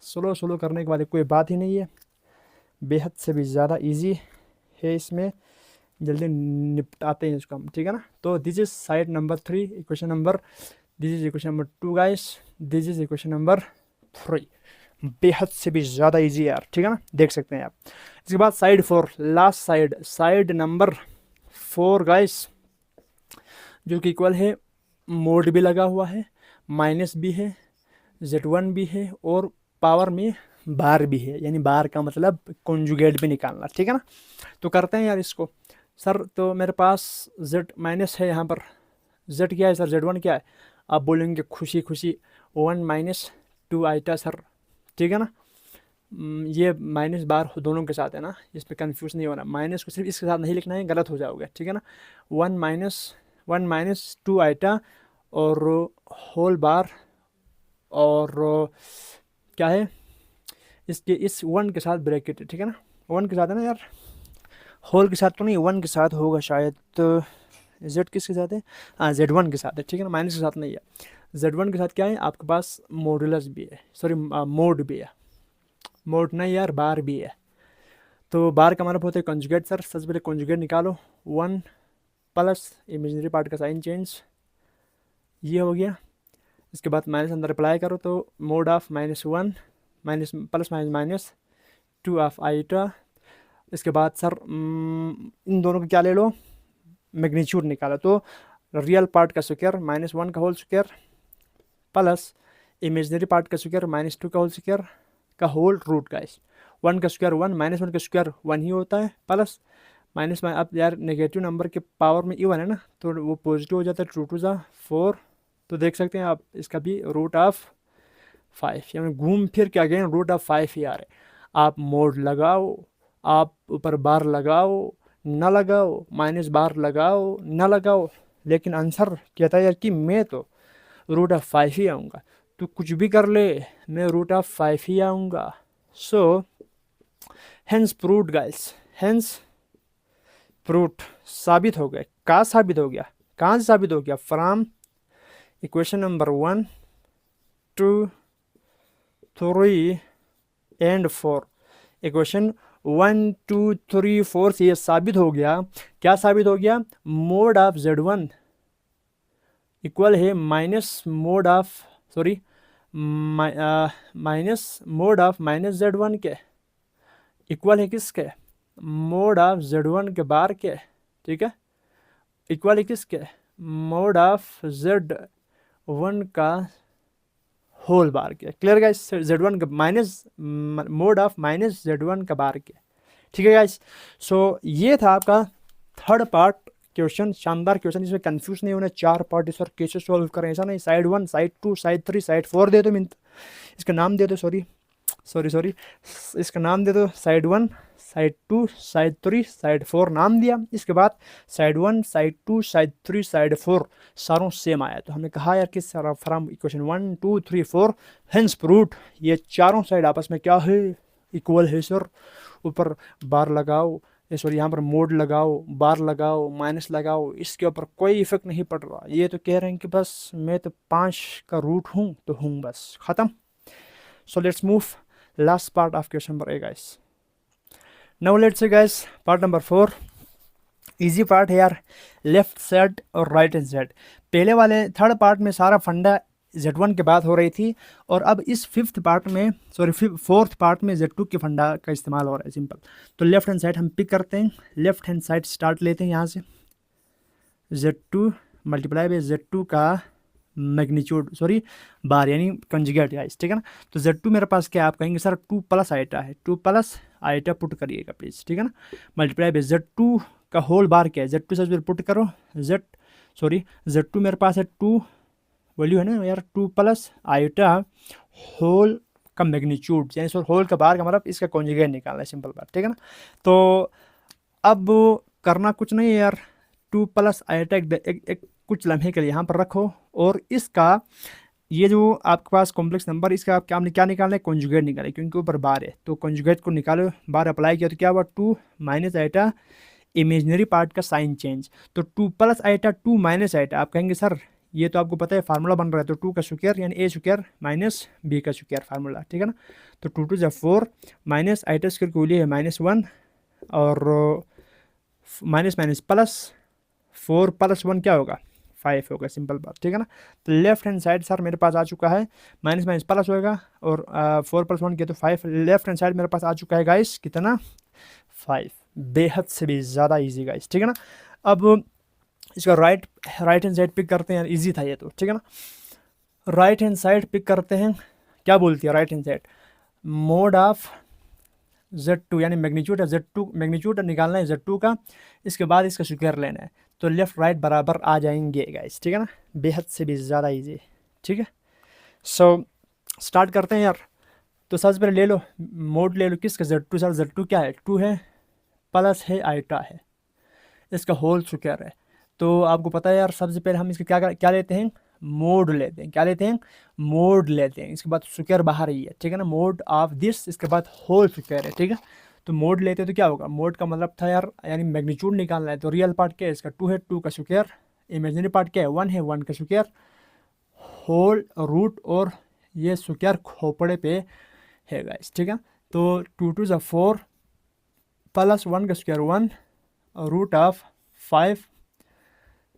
A: स्लो करने के बाद कोई बात ही नहीं है, बेहद से भी ज़्यादा इजी है, इसमें जल्दी निपटाते हैं इसको हम, ठीक है ना। तो this is side number 3 equation number, this is equation number 2 guys, this is equation number 3। बेहद से भी ज़्यादा इजी है यार, ठीक है ना, देख सकते हैं आप। इसके बाद side 4, last side, side number 4 guys, जो कि इक्वल है, मोड भी लगा हुआ है, माइनस भी है, Z1 भी है, और पावर में बार भी है, यानी बार का मतलब कॉन्जुगेट भी निकालना, ठीक है ना। तो करते हैं यार इसको। सर तो मेरे पास Z माइनस है यहाँ पर, Z क्या है सर, Z1 क्या है, आप बोलेंगे खुशी खुशी 1 माइनस 2 आइटा सर, ठीक है ना। ये माइनस बार दोनों के साथ है ना, इस पर कन्फ्यूज़ नहीं होना, माइनस को सिर्फ इसके साथ नहीं लिखना है, गलत हो जाओगे, ठीक है ना। 1 माइनस 2 आइटा और होल बार, और क्या है इसके, इस 1 के साथ ब्रैकेट, ठीक है ना, 1 के साथ है ना यार, होल के साथ तो नहीं, 1 के साथ होगा शायद, तो Z किसके साथ है, हाँ Z1 के साथ है, ठीक है ना, माइनस के साथ नहीं है। Z1 के साथ क्या है, आपके पास मॉडुलस भी है, सॉरी मोड भी है, मोड नहीं यार, बार भी है। तो बार का मतलब होता है कंजुगेट सर, सबसे पहले कंजुगेट निकालो, 1 + इमेजिनरी पार्ट का साइन चेंज, ये हो गया। इसके बाद माइनस अंदर अप्लाई करो, तो mod of -1 minus plus minus 2 of iota. इसके बाद सर इन दोनों को क्या ले लो, मैग्नीट्यूड निकालो, तो रियल पार्ट का स्क्वायर -1 का whole square plus imaginary part का स्क्वायर -2 का होल स्क्वायर का होल रूट का, 1 का स्क्वायर 1, -1 का स्क्वायर 1 ही होता है, प्लस माइनस में, अब यार नेगेटिव नंबर के पावर में इवन है ना, तो वो पॉजिटिव हो जाता है, 2 × 4। तो देख सकते हैं आप इसका भी √5, यानी घूम फिर के अगेन √5 ही आ रहे। आप मोड लगाओ, आप ऊपर बार लगाओ ना लगाओ, माइनस बार लगाओ ना लगाओ, लेकिन आंसर कहता है यार कि मैं तो √5 ही आऊँगा, तो कुछ भी कर ले मैं √5 ही आऊँगा। सो hence proved guys, hence proved, साबित हो गया। कहाँ साबित हो गया, कहाँ से साबित हो गया, from equation number 1 2 3 and 4। Equation 1 2 3 4 से ये साबित हो गया, क्या साबित हो गया, मोड ऑफ Z1 इक्वल है minus mode of, sorry minus mode of -Z1 के इक्वल है किसके, मोड ऑफ Z1 के बार के, ठीक है, इक्वल है किसके, मोड ऑफ Z1 का होल बार के। क्लियर गाइस, Z1 का माइनस मोड ऑफ -Z1 का बार के, ठीक है गाइस। सो ये था आपका थर्ड पार्ट क्वेश्चन, शानदार क्वेश्चन, इसमें कंफ्यूज नहीं होना, 4 पार्ट इस और कैसे सॉल्व करें, ऐसा नहीं, साइड 1 साइड 2 साइड 3 साइड 4 दे दो, इसका नाम दे दो, सॉरी इसका नाम दे दो, साइड 1 साइड 2 साइड 3 साइड 4 नाम दिया। इसके बाद साइड 1 साइड 2 साइड 3 साइड 4 सारों सेम आया, तो हमने कहा यार कि फ्रॉम इक्वेशन 1 2 3 4 हेंस प्रूव्ड, ये चारों साइड आपस में क्या है, इक्वल है सर। ऊपर बार लगाओ, सॉरी यहाँ पर मोड लगाओ, बार लगाओ, माइनस लगाओ, इसके ऊपर कोई इफेक्ट नहीं पड़ रहा। ये तो कह रहे हैं कि बस मैं तो 5 का रूट हूँ तो हूँ, बस ख़त्म। So let's move last part of question number 8 guys. Now let's say guys part number 4, easy part है यार, लेफ्ट साइड और राइट हैंड साइड। पहले वाले थर्ड पार्ट में सारा फंडा Z1 के बाद हो रही थी, और अब इस फोर्थ पार्ट में Z2 के फंडा का इस्तेमाल हो रहा है, सिंपल। तो लेफ्ट हैंड साइड हम पिक करते हैं, लेफ्ट हैंड साइड स्टार्ट लेते हैं यहाँ से, Z2 मल्टीप्लाई बाई Z2 का मैग्नीट्यूड, सॉरी बार यानी कंजुगेट गाइस, ठीक है ना। तो Z2 मेरे पास क्या है, आप कहेंगे सर 2 प्लस आइटा है, 2 प्लस आइटा पुट करिएगा प्लीज़, ठीक है ना। मल्टीप्लाई बाई Z2 का होल बार क्या है, Z2 सबसे पहले पुट करो, Z2 मेरे पास है 2 वैल्यू है ना यार, 2 प्लस आइटा होल का मैग्नीट्यूड, यानी सर होल का बार का मतलब इसका कॉन्जुगेट निकालना है, सिंपल बात, ठीक है ना। तो अब करना कुछ नहीं है यार, 2 प्लस आइटा एक कुछ लम्हे के लिए यहाँ पर रखो, और इसका ये जो आपके पास कॉम्प्लेक्स नंबर, इसका आप क्या निकालना है, कॉन्जुगेट निकाले, क्योंकि ऊपर बार है तो कॉन्जुगेट को निकालो, बार अप्लाई किया तो क्या हुआ, 2 माइनस आइटा, इमेजनरी पार्ट का साइन चेंज, तो 2 प्लस आइटा 2 माइनस आइटा, आप कहेंगे सर ये तो आपको पता है फार्मूला बन रहा है, तो 2 का स्क्वायर यानी a स्क्वायर माइनस b का स्क्वायर फार्मूला, ठीक है ना। तो 2 2 4 माइनस आइटा स्क्वायर की वैल्यू है -1 और माइनस माइनस प्लस 4 प्लस 1 क्या होगा, 5 होगा, सिंपल बात, ठीक है ना। तो लेफ्ट हैंड साइड सर मेरे पास आ चुका है, माइनस माइनस प्लस होएगा और 4 प्लस 1 किया तो 5, लेफ्ट हैंड साइड मेरे पास आ चुका है गाइस कितना, 5, बेहद से भी ज़्यादा इजी गाइस, ठीक है ना। अब इसका राइट हैंड साइड पिक करते हैं यार, इजी था ये तो, ठीक है ना। राइट हैंड साइड पिक करते हैं, क्या बोलती है right hand side, mode of Z2 यानी मैग्नीट्यूड है, Z2 मैग्नीट्यूड निकालना है Z2 का, इसके बाद इसका स्क्वायर लेना है, तो लेफ्ट राइट बराबर आ जाएंगे गाइस, ठीक है ना, बेहद से भी ज़्यादा इजी, ठीक है। सो स्टार्ट करते हैं यार। तो सबसे पहले ले लो मोड, ले लो किसका, Z2 सर, Z2 क्या है, 2 है प्लस है आइटा है, इसका होल स्क्वायर है, तो आपको पता है यार सबसे पहले हम इसका क्या लेते हैं, मोड लेते हैं, क्या लेते हैं, मोड लेते हैं, इसके बाद स्क्वायर बाहर ही है, ठीक है ना, मोड ऑफ दिस, इसके बाद होल स्क्वायर है, ठीक है। तो मोड लेते हैं तो क्या होगा, मोड का मतलब था यार यानी मैग्नीट्यूड निकालना है, तो रियल पार्ट क्या है इसका, 2 है, 2 का स्क्वायर, इमेजिनरी पार्ट क्या है, 1 है, 1 का स्क्वायर, होल रूट और ये स्क्वायर खोपड़े पे है गाइस, ठीक है। तो 2 2 4 प्लस 1 का square 1 root of 5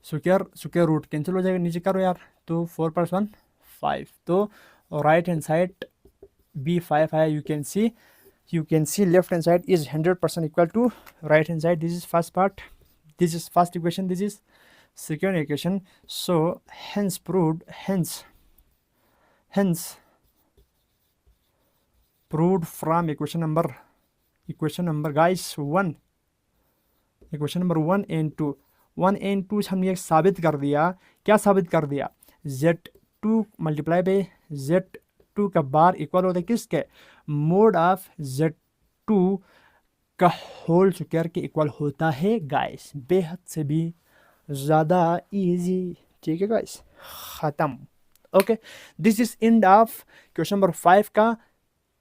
A: square root cancel हो जाएगा, नीचे करो यार, तो 4 प्लस 1 5, तो राइट हैंड साइड B5 है, you can see left hand side is 100% equal to right hand side. This is first part, this is first equation, this is second equation, so hence proved, hence proved from equation number guys 1, equation number 1 and 2, 1 and 2 हमने एक साबित कर दिया, क्या साबित कर दिया, Z2 multiply by Z2 का बार इक्वल होता है किसके, मोड ऑफ Z2 का होल स्क्वायर के इक्वल होता है गाइस, बेहद से भी ज़्यादा इजी, ठीक है गाइस, ख़त्म। Okay, this is end of question number 5 का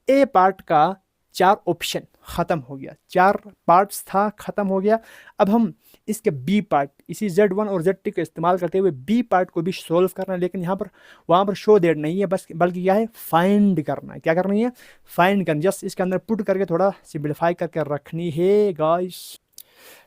A: ए पार्ट का 4 ऑप्शन ख़त्म हो गया, 4 पार्ट्स था, ख़त्म हो गया। अब हम इसके बी पार्ट, इसी Z1 और Z2 का इस्तेमाल करते हुए बी पार्ट को भी सोल्व करना है, लेकिन यहाँ पर वहाँ पर शो दैट नहीं है, बस बल्कि क्या है, फाइंड करना है, क्या करनी है, फाइंड करना, जस्ट इसके अंदर पुट करके थोड़ा सिंप्लीफाई करके रखनी है guys.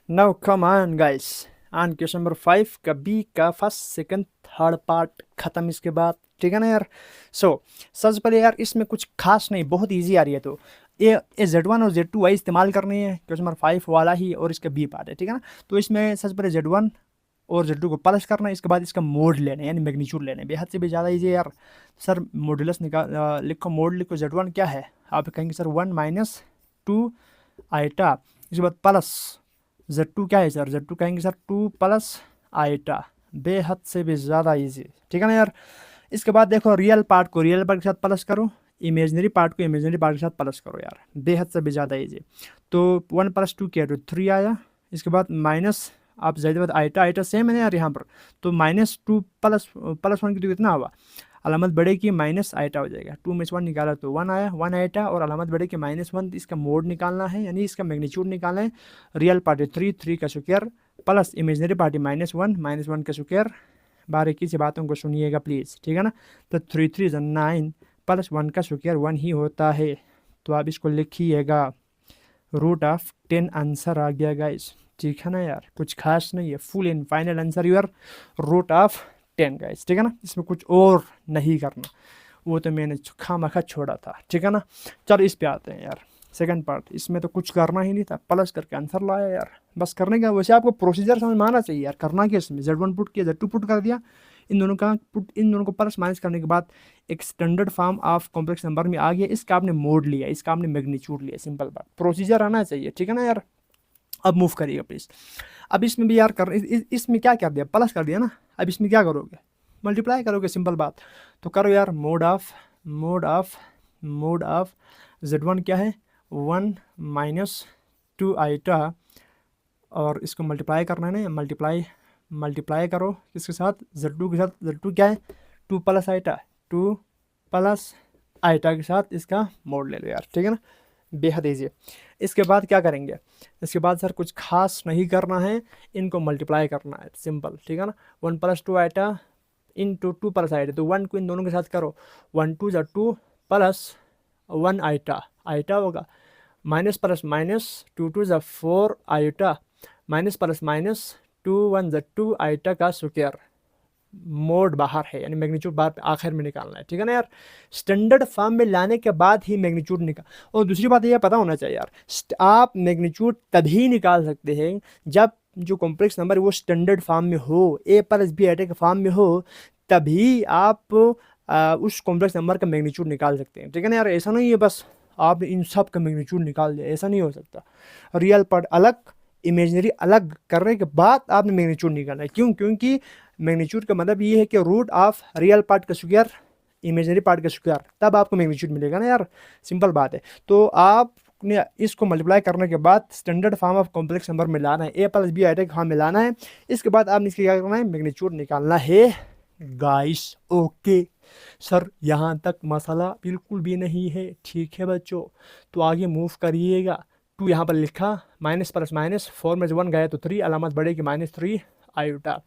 A: Now come on guys, on question number 5 का बी का फर्स्ट सेकंड थर्ड पार्ट ख़त्म इसके बाद, ठीक है ना यार। सो सबसे पहले यार इसमें कुछ खास नहीं, बहुत ईजी आ रही है, तो ये Z1 और Z2 वही इस्तेमाल करनी है, क्वेश्चन नंबर 5 वाला ही, और इसका बी पार्ट है, ठीक है ना। तो इसमें सबसे पहले Z1 और Z2 को प्लस करना है, इसके बाद इसका मोड लेना है यानी मैग्नीट्यूड लेना है, बेहद से भी ज़्यादा ईजी है यार। सर मॉड्यूलस लिखो, मोड लिखो, Z1 क्या है, आप कहेंगे सर 1 माइनस 2 आइटा, इसके बाद प्लस Z2 क्या है सर, Z2 कहेंगे सर 2 प्लस आइटा, बेहद से भी ज़्यादा ईजी, ठीक है ना यार। इसके बाद देखो रियल पार्ट को रियल पार्ट के साथ प्लस करो, इमेजनरी पार्ट को इमेजनरी पार्ट के साथ प्लस करो यार, बेहद से भी ज़्यादा ईजी। तो 1 + 2 किया तो 3 आया, इसके बाद माइनस, आप ज़्यादा बात आइटा सेम है ना यार यहाँ पर, तो -2 + 1 की तो कितना हुआ, अलामत बढ़े की माइनस आइटा हो जाएगा, 2 में से 1 निकाला तो 1 आया, 1 आइटा, और अलामत बढ़े की -1, इसका मोड निकालना है यानी इसका मैग्नीट्यूड निकालना है। रियल पार्टी 3 का स्क्वायर प्लस इमेजनरी पार्टी -1 का स्क्वायर, बारीकी से बातों को सुनिएगा प्लीज़, ठीक है ना। तो 3 3 = 9 प्लस 1 का स्क्वायर 1 ही होता है, तो आप इसको लिखिएगा, √10 आंसर आ गया गाइस, ठीक है ना यार, कुछ खास नहीं है, full and final answer your √10 guys, ठीक है ना, इसमें कुछ और नहीं करना, वो तो मैंने खामखा छोड़ा था, ठीक है ना। चलो इस पे आते हैं यार, सेकंड पार्ट, इसमें तो कुछ करना ही नहीं था, प्लस करके आंसर लाया यार, बस करने का। वैसे आपको प्रोसीजर समझ में आना चाहिए यार, करना क्या इसमें, Z1 पुट किया, Z2 पुट कर दिया, इन दोनों को प्लस माइनस करने के बाद एक standard form of complex number में आ गया, इसका आपने मोड लिया, इसका आपने मैग्नीट्यूड लिया, सिंपल बात, प्रोसीजर आना चाहिए, ठीक है ना यार। अब मूव करिएगा प्लीज़। अब इसमें भी यार इसमें क्या कर दिया, प्लस कर दिया ना, अब इसमें क्या करोगे, मल्टीप्लाई करोगे, सिंपल बात। तो करो यार, मोड ऑफ Z1 क्या है, 1 माइनस 2 आइटा, और इसको मल्टीप्लाई करना है ना, मल्टीप्लाई करो किसके साथ, Z2 के साथ। Z2 क्या है, 2 प्लस आइटा, 2 प्लस आइटा के साथ इसका मोड ले लो यार, ठीक है ना, बेहद ईजी है। इसके बाद क्या करेंगे, इसके बाद सर कुछ खास नहीं करना है, इनको मल्टीप्लाई करना है, सिंपल, ठीक है ना। 1 plus 2 iota into 2 plus iota, तो 1 को इन दोनों के साथ करो, 1 2 = 2 प्लस 1 आइटा होगा, minus plus minus 2 2 = 4 iota, minus plus minus 2 1 = 2 iota का स्क्वायर। मोड बाहर है, यानी मैग्नीट्यूड बाहर आखिर में निकालना है, ठीक है ना यार। स्टैंडर्ड फॉर्म में लाने के बाद ही मैग्नीट्यूड निकाल। और दूसरी बात ये पता होना चाहिए यार, आप मैग्नीट्यूड तभी निकाल सकते हैं जब जो कॉम्प्लेक्स नंबर वो स्टैंडर्ड फॉर्म में हो, a + b आइटा के फॉर्म में हो, तभी आप उस कॉम्प्लेक्स नंबर का मैग्नीट्यूड निकाल सकते हैं, ठीक है ना यार। ऐसा नहीं है बस आपने इन सब का मैग्नीट्यूड निकाल दिया, ऐसा नहीं हो सकता। रियल पार्ट अलग, इमेजिनरी अलग करने के बाद आपने मैग्नीट्यूड निकालना है। क्योंकि मैग्नीट्यूड का मतलब ये है कि रूट ऑफ रियल पार्ट का स्क्वायर इमेजिनरी पार्ट का स्क्वायर, तब आपको मैग्नीट्यूड मिलेगा ना यार, सिंपल बात है। तो आपने इसको मल्टीप्लाई करने के बाद standard form of complex number में लाना है, a + b आइटा के फॉर्म में लाना है। इसके बाद आपने इसके क्या करना है, मैग्नीट्यूड निकालना है गाइस। ओके सर, यहाँ तक मसाला बिल्कुल भी नहीं है, ठीक है बच्चों, तो आगे मूव करिएगा। 2 यहाँ पर लिखा, माइनस प्लस माइनस 4 में से 1 गया तो 3, अलामत बढ़ेगी -3 आइटा।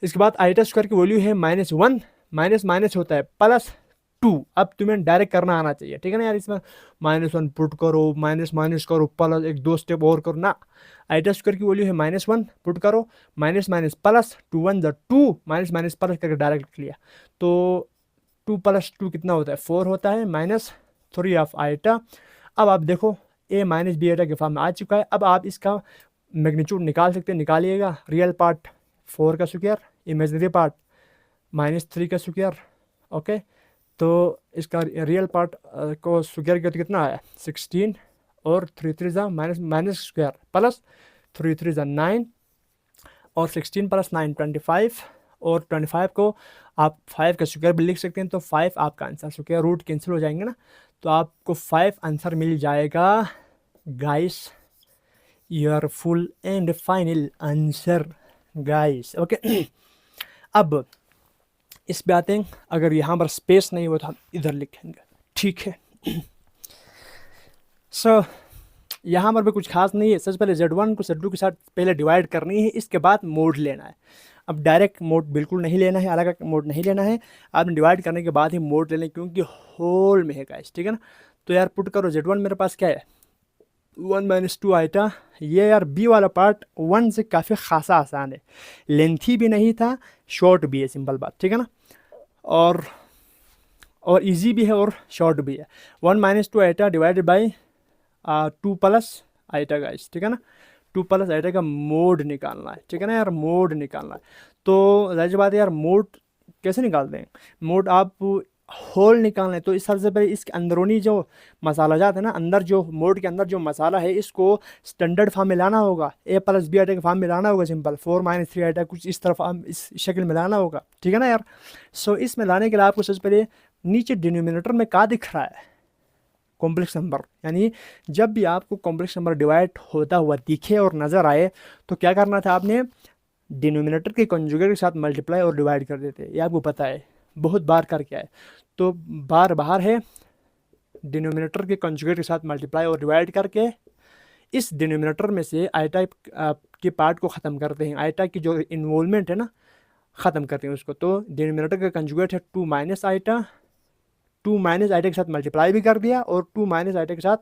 A: इसके बाद आइटा स्क्वायर की वैल्यू है -1, माइनस माइनस होता है +2। अब तुम्हें डायरेक्ट करना आना चाहिए, ठीक है ना यार। इसमें -1 पुट करो, माइनस माइनस करो, प्लस 1-2 स्टेप और करो ना। आइटा स्क्वायर की वैल्यू है -1, पुट करो, minus minus plus, 2 1 = 2, minus minus plus करके डायरेक्ट लिया, तो 2 + 2 कितना होता है, 4 होता है, -3 ऑफ आइटा। अब आप देखो a - b आइटा के फॉर्म में आ चुका है। अब आप इसका मैग्नीट्यूड निकाल सकते हैं, निकालिएगा। रियल पार्ट 4 का स्क्वायर, इमेजिनरी पार्ट -3 का स्क्वायर। ओके, तो इसका रियल पार्ट को स्क्वायर किया तो कितना आया, 16, और 3 3 = माइनस स्क्वायर, प्लस 3 3 = 9, और 16 + 9 25, और 25 को आप 5 का स्क्वायर भी लिख सकते हैं, तो 5 आपका आंसर। स्क्वायर रूट कैंसिल हो जाएंगे ना, तो आपको 5 आंसर मिल जाएगा guys, your full and final answer guys. Okay, अब इस पे आते हैं। अगर यहाँ पर स्पेस नहीं हो तो हम इधर लिखेंगे, ठीक है। सो यहाँ पर भी कुछ खास नहीं है। सबसे पहले Z1 को Z2 के साथ पहले डिवाइड करनी है, इसके बाद मोड लेना है। अब डायरेक्ट मोड बिल्कुल नहीं लेना है, अलग मोड नहीं लेना है, आपने डिवाइड करने के बाद ही मोड लेना है, क्योंकि होल में है गाइस, ठीक है ना। तो यार पुट करो, Z1 मेरे पास क्या है, 1 - 2 आइटा। ये यार बी वाला पार्ट 1 से काफ़ी खासा आसान है, लेंथी भी नहीं था, शॉर्ट भी है, सिंपल बात, ठीक है ना। और इजी भी है और शॉर्ट भी है। 1 - 2 iota divided by 2 plus iota guys, ठीक है ना। 2 प्लस आइटा का मोड निकालना है, ठीक है ना यार, मोड निकालना है। तो जाहिर बात है यार, मोड कैसे निकालते हैं, मोड आप होल निकालना है। तो इस सबसे पहले इसके अंदरूनी जो मसाला जाता है ना, अंदर जो मोड के अंदर जो मसाला है, इसको स्टैंडर्ड फॉर्म में लाना होगा, a + b आइटा के फॉर्म में लाना होगा, सिंपल 4 - 3 आइटा, कुछ इस तरफ इस शक्ल में लाना होगा, ठीक है ना यार। सो इसमें लाने के लिए आपको सबसे पहले नीचे डिनोमिनेटर में क्या दिख रहा है, कॉम्प्लेक्स नंबर। यानी जब भी आपको कॉम्प्लेक्स नंबर डिवाइड होता हुआ दिखे और नज़र आए, तो क्या करना था, आपने डिनोमिनेटर के कंजुगेट के साथ मल्टीप्लाई और डिवाइड कर देते। ये आपको पता है, बहुत बार करके आए, तो बार बाहर है, डिनोमिनेटर के कंजुगेट के साथ मल्टीप्लाई और डिवाइड करके इस डिनोमिनेटर में से आइटा के पार्ट को ख़त्म करते हैं, आइटा की जो इन्वॉल्वमेंट है ना, ख़त्म करते हैं उसको। तो डिनोमिनेटर का कंजुगेट है 2 - आइटा, 2 - आइटा के साथ मल्टीप्लाई भी कर दिया और 2 - आइटा के साथ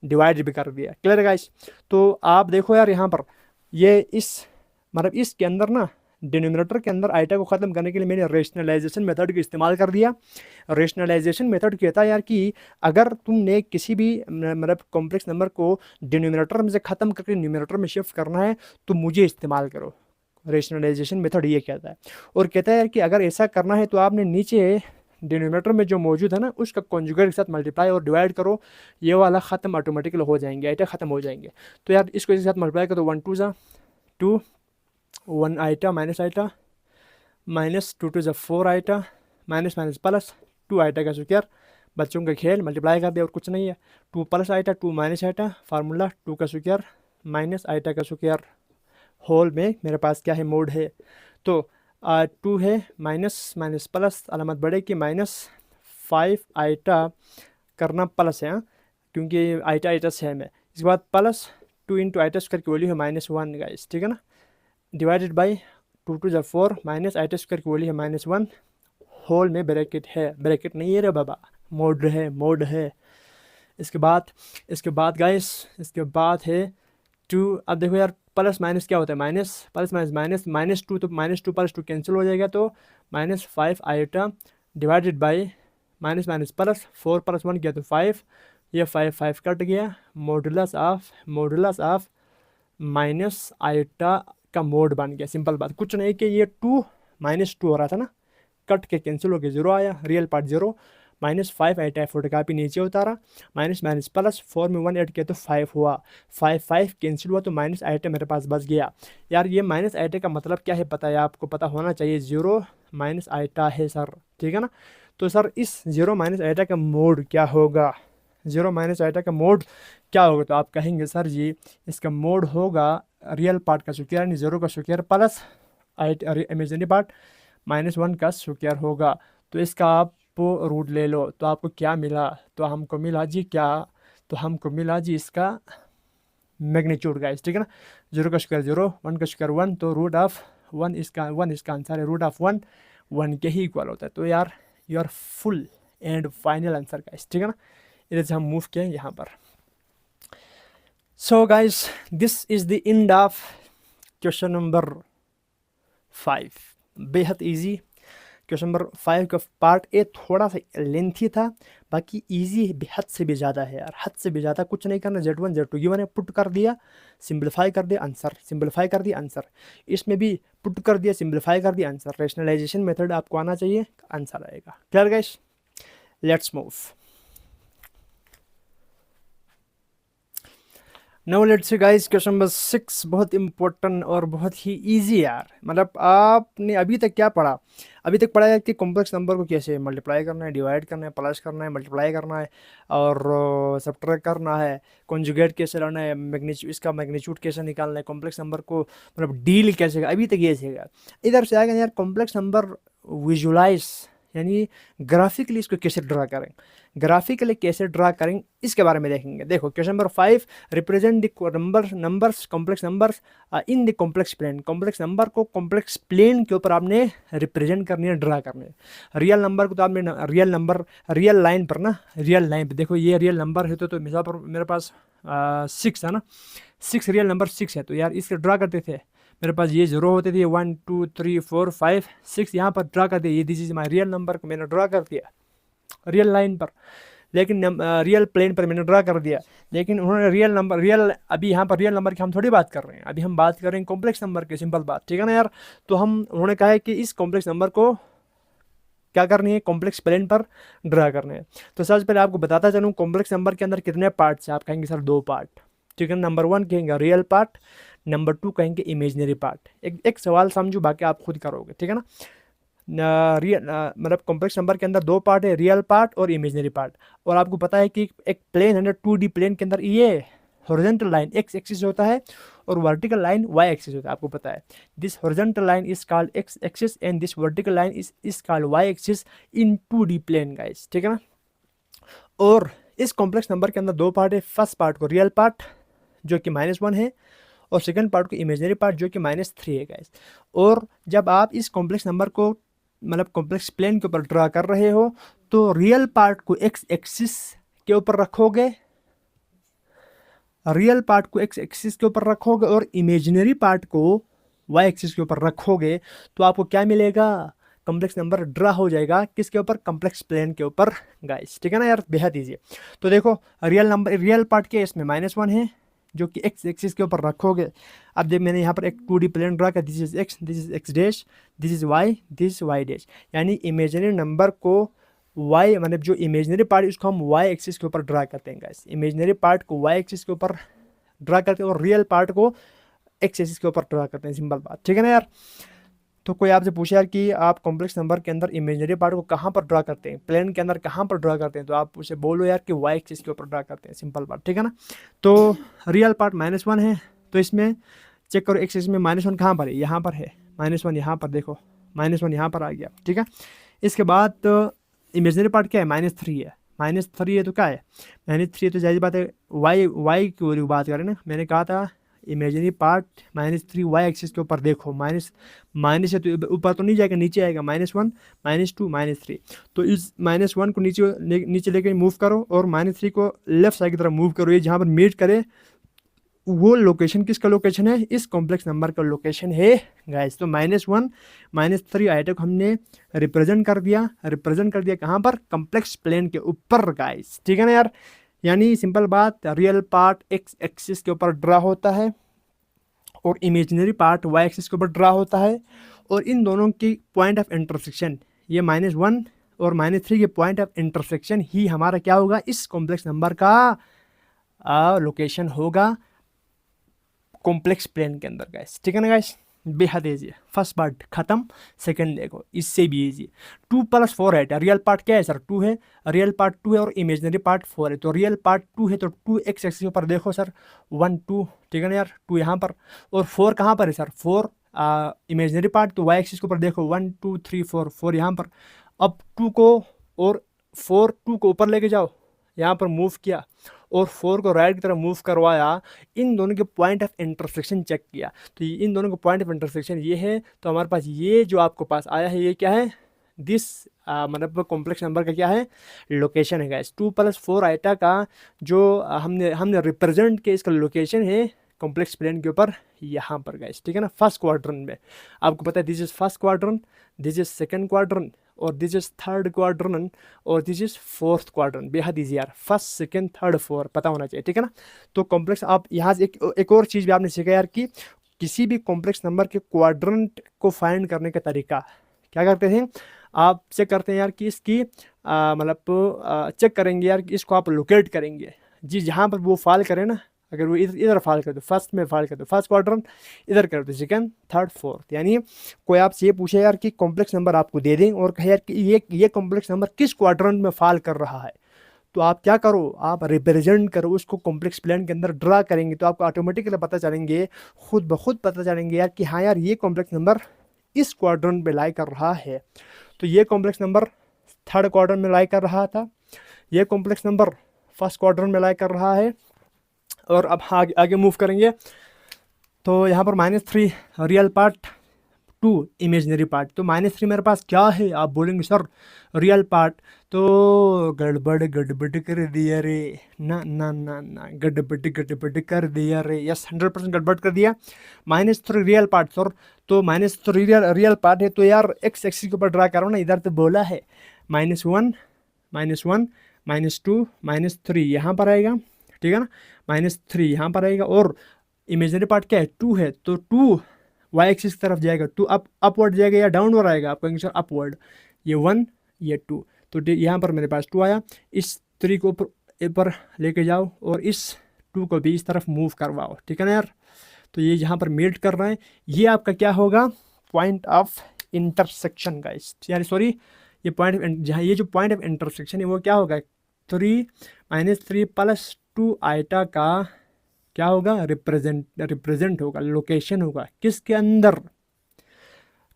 A: डिवाइड भी कर दिया। Clear guys. तो आप देखो यार, यहाँ पर ये इस मतलब इसके अंदर ना डिनोमिनेटर के अंदर आइटा को ख़त्म करने के लिए मैंने रेशनलाइजेशन मेथड का इस्तेमाल कर दिया। रेशनलाइजेशन मेथड कहता है यार कि अगर तुमने किसी भी मतलब कॉम्प्लेक्स नंबर को डिनोमिनेटर में से ख़त्म करके न्यूमिनेटर में शिफ्ट करना है तो मुझे इस्तेमाल करो। रेशनलाइजेशन मेथड ये कहता है। और कहता है यार कि अगर ऐसा करना है तो आपने नीचे डिनोमिनेटर में जो मौजूद है ना उसका कॉन्जुगेट के साथ मल्टीप्लाई और डिवाइड करो, ये वाला ख़त्म ऑटोमेटिकली हो जाएंगे, आइटा ख़त्म हो जाएंगे। तो यार इसको इसके साथ मल्टीप्लाई करो, 1 2 ज़ा 2, 1 आइटा माइनस 2 2 ज़ा 4 iota minus minus plus 2 iota का स्क्वायर, बच्चों का खेल, मल्टीप्लाई कर दिया और कुछ नहीं है। 2 plus iota 2 minus iota, formula 2 का स्क्वायर माइनस आइटा का स्क्वायर, होल में मेरे पास क्या है, मोड है। तो 2 है माइनस माइनस प्लस, अलामत बढ़े कि -5 आइटा करना प्लस है, क्योंकि आइटा आइटा सेम है। इसके बाद प्लस 2 इंटू आइटा स्क्वायर की वैल्यू है -1 गाइस, ठीक है ना, डिवाइडेड बाई 2 2 ज़ा 4 माइनस आइटा स्क्वायर की वैल्यू है -1, होल में ब्रैकेट है, ब्रैकेट नहीं है रे बाबा, मोड है, मोड है। इसके बाद गाइस इसके बाद है 2। अब देखो यार प्लस माइनस क्या होता है, माइनस प्लस माइनस माइनस, -2 तो -2 प्लस 2 कैंसिल हो जाएगा, तो -5 iota divided by minus minus plus 4 + 1 किया तो 5, ये 5 कट गया, मॉडुलस ऑफ माइनस आइटा का मोड बन गया। सिंपल बात, कुछ नहीं कि ये 2 -2 हो रहा था ना, कट के कैंसिल हो गया, 0 आया, रियल पार्ट 0, -5 आइटा फोटोकॉपी नीचे उतारा, माइनस माइनस प्लस 4 में 1 ऐड किया तो 5 हुआ, 5 कैंसिल हुआ तो माइनस आइटा मेरे पास बच गया। यार ये माइनस आइटा का मतलब क्या है पता है आपको, पता होना चाहिए, 0 माइनस आइटा है सर, ठीक है ना। तो सर इस 0 माइनस आइटा का मोड क्या होगा, 0 माइनस आइटा का मोड क्या होगा, तो आप कहेंगे सर जी इसका मोड होगा रियल पार्ट का स्क्वायर, यानी 0 का स्क्वायर प्लस इमेजिनरी पार्ट -1 का स्क्वायर होगा। तो इसका आप रूट ले लो, तो आपको क्या मिला, तो हमको मिला जी क्या, तो हमको मिला जी इसका मैग्नीट्यूड गाइस, ठीक है ना। 0 का स्क्वायर 0, 1 का स्क्वायर 1, तो रूट ऑफ 1 इसका आंसर है, रूट ऑफ 1 के ही इक्वल होता है। तो यार your full and final answer guys, ठीक है ना। इधर से हम मूव किए यहाँ पर। So guys this is the end of question number 5, बेहद ईजी क्वेश्चन नंबर 5 का पार्ट ए थोड़ा सा लेंथी था, बाकी इजी हद से भी ज़्यादा है यार, हद से भी ज़्यादा। कुछ नहीं करना, Z1 Z2 गिवन है, पुट कर दिया, सिंपलीफाई कर दिया, आंसर, सिंपलीफाई कर दिया, आंसर। इसमें भी पुट कर दिया, सिंपलीफाई कर दिया, आंसर। रेशनलाइजेशन मेथड आपको आना चाहिए, आंसर आएगा। Clear guys, let's move. Now let's see guys question number 6, बहुत इंपॉर्टेंट और बहुत ही इजी यार। मतलब आपने अभी तक क्या पढ़ा, अभी तक पढ़ा है कि कॉम्प्लेक्स नंबर को कैसे मल्टीप्लाई करना है, डिवाइड करना है, प्लस करना है, मल्टीप्लाई करना है और सब्ट्रैक्ट करना है, कॉन्जुगेट कैसे लाना है, मैग्नीट्यूड, इसका मैग्नीट्यूड कैसे निकालना है, कॉम्प्लेक्स नंबर को मतलब डील कैसे, अभी तक ये सीखा। इधर से आएगा यार कॉम्प्लेक्स नंबर विजुलाइज, यानी ग्राफिकली इसको कैसे ड्रा करें, ग्राफिकली कैसे ड्रा करें इसके बारे में देखेंगे। देखो question number 5, represent the numbers complex numbers in the complex plane. Complex number को कॉम्प्लेक्स प्लेन के ऊपर आपने रिप्रेजेंट करनी है, ड्रा करनी है। रियल नंबर को तो आपने रियल लाइन पर ना, रियल लाइन पर देखो, ये रियल नंबर है तो मिसाल पर मेरे पास 6 है ना, 6 रियल नंबर 6 है, तो यार इसके ड्रा करते थे, मेरे पास ये 0 होते थे, 1 2 3 4 5 6 यहाँ पर ड्रा कर दिया, ये this is my real number को मैंने ड्रा कर दिया रियल लाइन पर, लेकिन रियल प्लेन पर मैंने ड्रा कर दिया। लेकिन उन्होंने रियल अभी यहाँ पर रियल नंबर की हम थोड़ी बात कर रहे हैं, अभी हम बात कर रहे हैं कॉम्प्लेक्स नंबर की, सिंपल बात, ठीक है ना यार। तो हम उन्होंने कहा है कि इस कॉम्प्लेक्स नंबर को क्या करनी है, कॉम्प्लेक्स प्लेन पर ड्रा करने हैं। तो सबसे पहले आपको बताता चलूँ कॉम्प्लेक्स नंबर के अंदर कितने पार्ट्स हैं। आप कहेंगे सर 2 पार्ट, ठीक है। नंबर 1 कहेंगे रियल पार्ट, नंबर 2 कहेंगे इमेजिनरी पार्ट। एक सवाल समझो, बाकी आप खुद करोगे, ठीक है ना। मतलब कॉम्प्लेक्स नंबर के अंदर 2 पार्ट है, रियल पार्ट और इमेजिनरी पार्ट। और आपको पता है कि एक प्लेन है 2D प्लेन के अंदर ये हॉरिजॉन्टल लाइन x एक्सिस होता है और वर्टिकल लाइन y एक्सिस होता है, आपको पता है। This horizontal line is called x axis and this vertical line is called y axis in 2D plane guys, ठीक है ना। और इस कॉम्प्लेक्स नंबर के अंदर 2 पार्ट है, फर्स्ट पार्ट को रियल पार्ट जो कि -1 है और सेकंड पार्ट को इमेजिनरी पार्ट जो कि -3 है गाइस। और जब आप इस कॉम्प्लेक्स नंबर को मतलब कॉम्प्लेक्स प्लेन के ऊपर ड्रा कर रहे हो तो रियल पार्ट को x एक्सिस के ऊपर रखोगे, रियल पार्ट को x एक्सिस के ऊपर रखोगे और इमेजिनरी पार्ट को वाई एक्सिस के ऊपर रखोगे तो आपको क्या मिलेगा, कॉम्प्लेक्स नंबर ड्रा हो जाएगा किसके ऊपर, कॉम्प्लेक्स प्लेन के ऊपर गाइस, ठीक है ना यार, बेहद ईजी है। तो देखो रियल पार्ट क्या है, इसमें -1 है जो कि एक्स एक्सिस के ऊपर रखोगे। अब जब मैंने यहाँ पर एक 2D प्लेन ड्रा किया, this is X, this is X dash, this is Y, this is Y dash, यानी इमेजिनरी नंबर को वाई, मतलब जो इमेजिनरी पार्ट उसको हम वाई एक्सिस के ऊपर ड्रा करते हैं गाइस, इमेजिनरी पार्ट को वाई एक्सिस के ऊपर ड्रा करते हैं और रियल पार्ट को एक्स एक्सिस के ऊपर ड्रा करते हैं, सिंपल बात, ठीक है ना यार। तो कोई आपसे पूछे यार कि आप कॉम्प्लेक्स नंबर के अंदर इमेजिनरी पार्ट को कहाँ पर ड्रा करते हैं, प्लेन के अंदर कहाँ पर ड्रा करते हैं, तो आप उसे बोलो यार कि वाई एक्सिस के ऊपर ड्रा करते हैं, सिंपल बात, ठीक है ना। तो रियल पार्ट -1 है, तो इसमें चेक करो एक्सिस में -1 कहाँ पर है, यहाँ पर है -1, यहाँ पर देखो -1 यहाँ पर आ गया, ठीक है। इसके बाद तो इमेजिनरी पार्ट क्या है, -3 है, -3 है तो क्या है, -3 है तो जाहिर बात है वाई की बात करें ना, मैंने कहा था इमेजिनरी पार्ट -3 वाई एक्सिस के ऊपर देखो, माइनस है तो ऊपर तो नहीं जाएगा, नीचे आएगा, -1 -2 -3, तो इस -1 को नीचे लेके मूव करो और -3 को लेफ्ट साइड की तरफ मूव करो, ये जहाँ पर मीट करे वो लोकेशन किसका लोकेशन है, इस कॉम्प्लेक्स नंबर का लोकेशन है गाइस। तो -1 -3 आइटम को हमने रिप्रेजेंट कर दिया कहाँ पर, कॉम्प्लेक्स प्लेन के ऊपर गाइस, ठीक है ना यार। यानी सिंपल बात, रियल पार्ट एक्स एक्सिस के ऊपर ड्रा होता है और इमेजिनरी पार्ट वाई एक्सिस के ऊपर ड्रा होता है, और इन दोनों की पॉइंट ऑफ इंटरसेक्शन, ये -1 और -3 के पॉइंट ऑफ इंटरसेक्शन ही हमारा क्या होगा, इस कॉम्प्लेक्स नंबर का लोकेशन होगा कॉम्प्लेक्स प्लेन के अंदर गाइस, ठीक है ना गाइस, बेहद ईजी है। फर्स्ट पार्ट खत्म, सेकंड देखो इससे भी ईजी, 2 + 4 है, रियल पार्ट क्या है सर, 2 है, रियल पार्ट 2 है और इमेजिनरी पार्ट 4 है, तो रियल पार्ट 2 है तो 2 एक्स एक्सिस पर देखो सर 1 2, ठीक है ना यार, 2 यहाँ पर, और 4 कहाँ पर है सर, 4 इमेजिनरी पार्ट तो वाई एक्सिस के ऊपर देखो 1 2 3 4, 4 यहाँ पर। अब 2 को और 2 को ऊपर लेके जाओ, यहाँ पर मूव किया और 4 को राइट की तरफ मूव करवाया, इन दोनों के पॉइंट ऑफ इंटरसेक्शन चेक किया, तो इन दोनों का पॉइंट ऑफ इंटरसेक्शन ये है, तो हमारे पास ये जो आपको पास आया है ये क्या है, दिस मतलब कॉम्प्लेक्स नंबर का क्या है, लोकेशन है गाइस। 2 + 4 आइटा का जो हमने रिप्रेजेंट किया, इसका लोकेशन है कॉम्प्लेक्स प्लेन के ऊपर यहाँ पर गाइस, ठीक है ना, फर्स्ट क्वाड्रेंट में। आपको पता है this is first quadrant, this is second quadrant और दिस इज थर्ड क्वाड्रेंट और दिस इज फोर्थ क्वाड्रेंट, बेहद ईजी यार, फर्स्ट सेकंड थर्ड फोर्थ पता होना चाहिए, ठीक है ना। तो कॉम्प्लेक्स आप यहाँ से एक और चीज़ भी आपने सीखा यार कि किसी भी कॉम्प्लेक्स नंबर के क्वाड्रेंट को फाइंड करने का तरीका क्या करते हैं, आप चेक करते हैं यार कि इसकी मतलब चेक करेंगे यार कि इसको आप लोकेट करेंगे जी, जहाँ पर वो फॉल करे ना, अगर वो इधर फॉल कर दो, फर्स्ट में फॉल कर दो फर्स्ट क्वाड्रेंट, इधर कर दो सेकंड थर्ड फोर्थ, यानी कोई आपसे ये पूछे यार कि कॉम्प्लेक्स नंबर आपको दे दें और कहे यार कि ये कॉम्प्लेक्स नंबर किस क्वाड्रेंट में फॉल कर रहा है, तो आप क्या करो, आप रिप्रेजेंट करो उसको कॉम्प्लेक्स प्लेन के अंदर ड्रा करेंगे, तो आपको ऑटोमेटिकली पता चलेंगे, खुद ब खुद पता चलेंगे यार कि हाँ यार ये कॉम्प्लेक्स नंबर इस क्वाड्रेंट में लाई कर रहा है, तो ये कॉम्प्लेक्स नंबर थर्ड क्वाड्रेंट में लाई कर रहा था, ये कॉम्प्लेक्स नंबर फर्स्ट क्वाड्रेंट में लाई कर रहा है। और अब आगे मूव करेंगे, तो यहाँ पर -3 रियल पार्ट 2 इमेजिनरी पार्ट, तो -3 मेरे पास क्या है, आप बोलेंगे सर रियल पार्ट, तो गड़बड़ कर दिया रे, ना ना ना ना गड़बड़ कर दिया रे, यस 100% गड़बड़ कर दिया। -3 रियल पार्ट सर, तो -3 रियल पार्ट है तो यार एक्स एक्सिस के ऊपर ड्रा करो ना, इधर तो बोला है -1 -2 -3 यहाँ पर आएगा, ठीक है ना, -3 यहाँ पर आएगा, और इमेजिनरी पार्ट क्या है 2 है, तो 2 वाई एक्सिस की तरफ जाएगा, 2 अपवर्ड जाएगा या डाउनवर्ड आएगा, आप कहेंगे सर अपवर्ड, ये 1 ये 2, तो यहाँ पर मेरे पास 2 आया, इस 3 को ऊपर लेके जाओ और इस 2 को भी इस तरफ मूव करवाओ, ठीक है ना यार, तो ये यहाँ पर मीट कर रहे हैं, ये आपका क्या होगा, पॉइंट ऑफ इंटरसेक्शन गाइस, यानी सॉरी ये पॉइंट जहाँ ये जो पॉइंट ऑफ इंटरसेक्शन है वो क्या होगा, 3 -3 + 2 आइटा का क्या होगा, रिप्रेजेंट होगा, लोकेशन होगा किसके अंदर,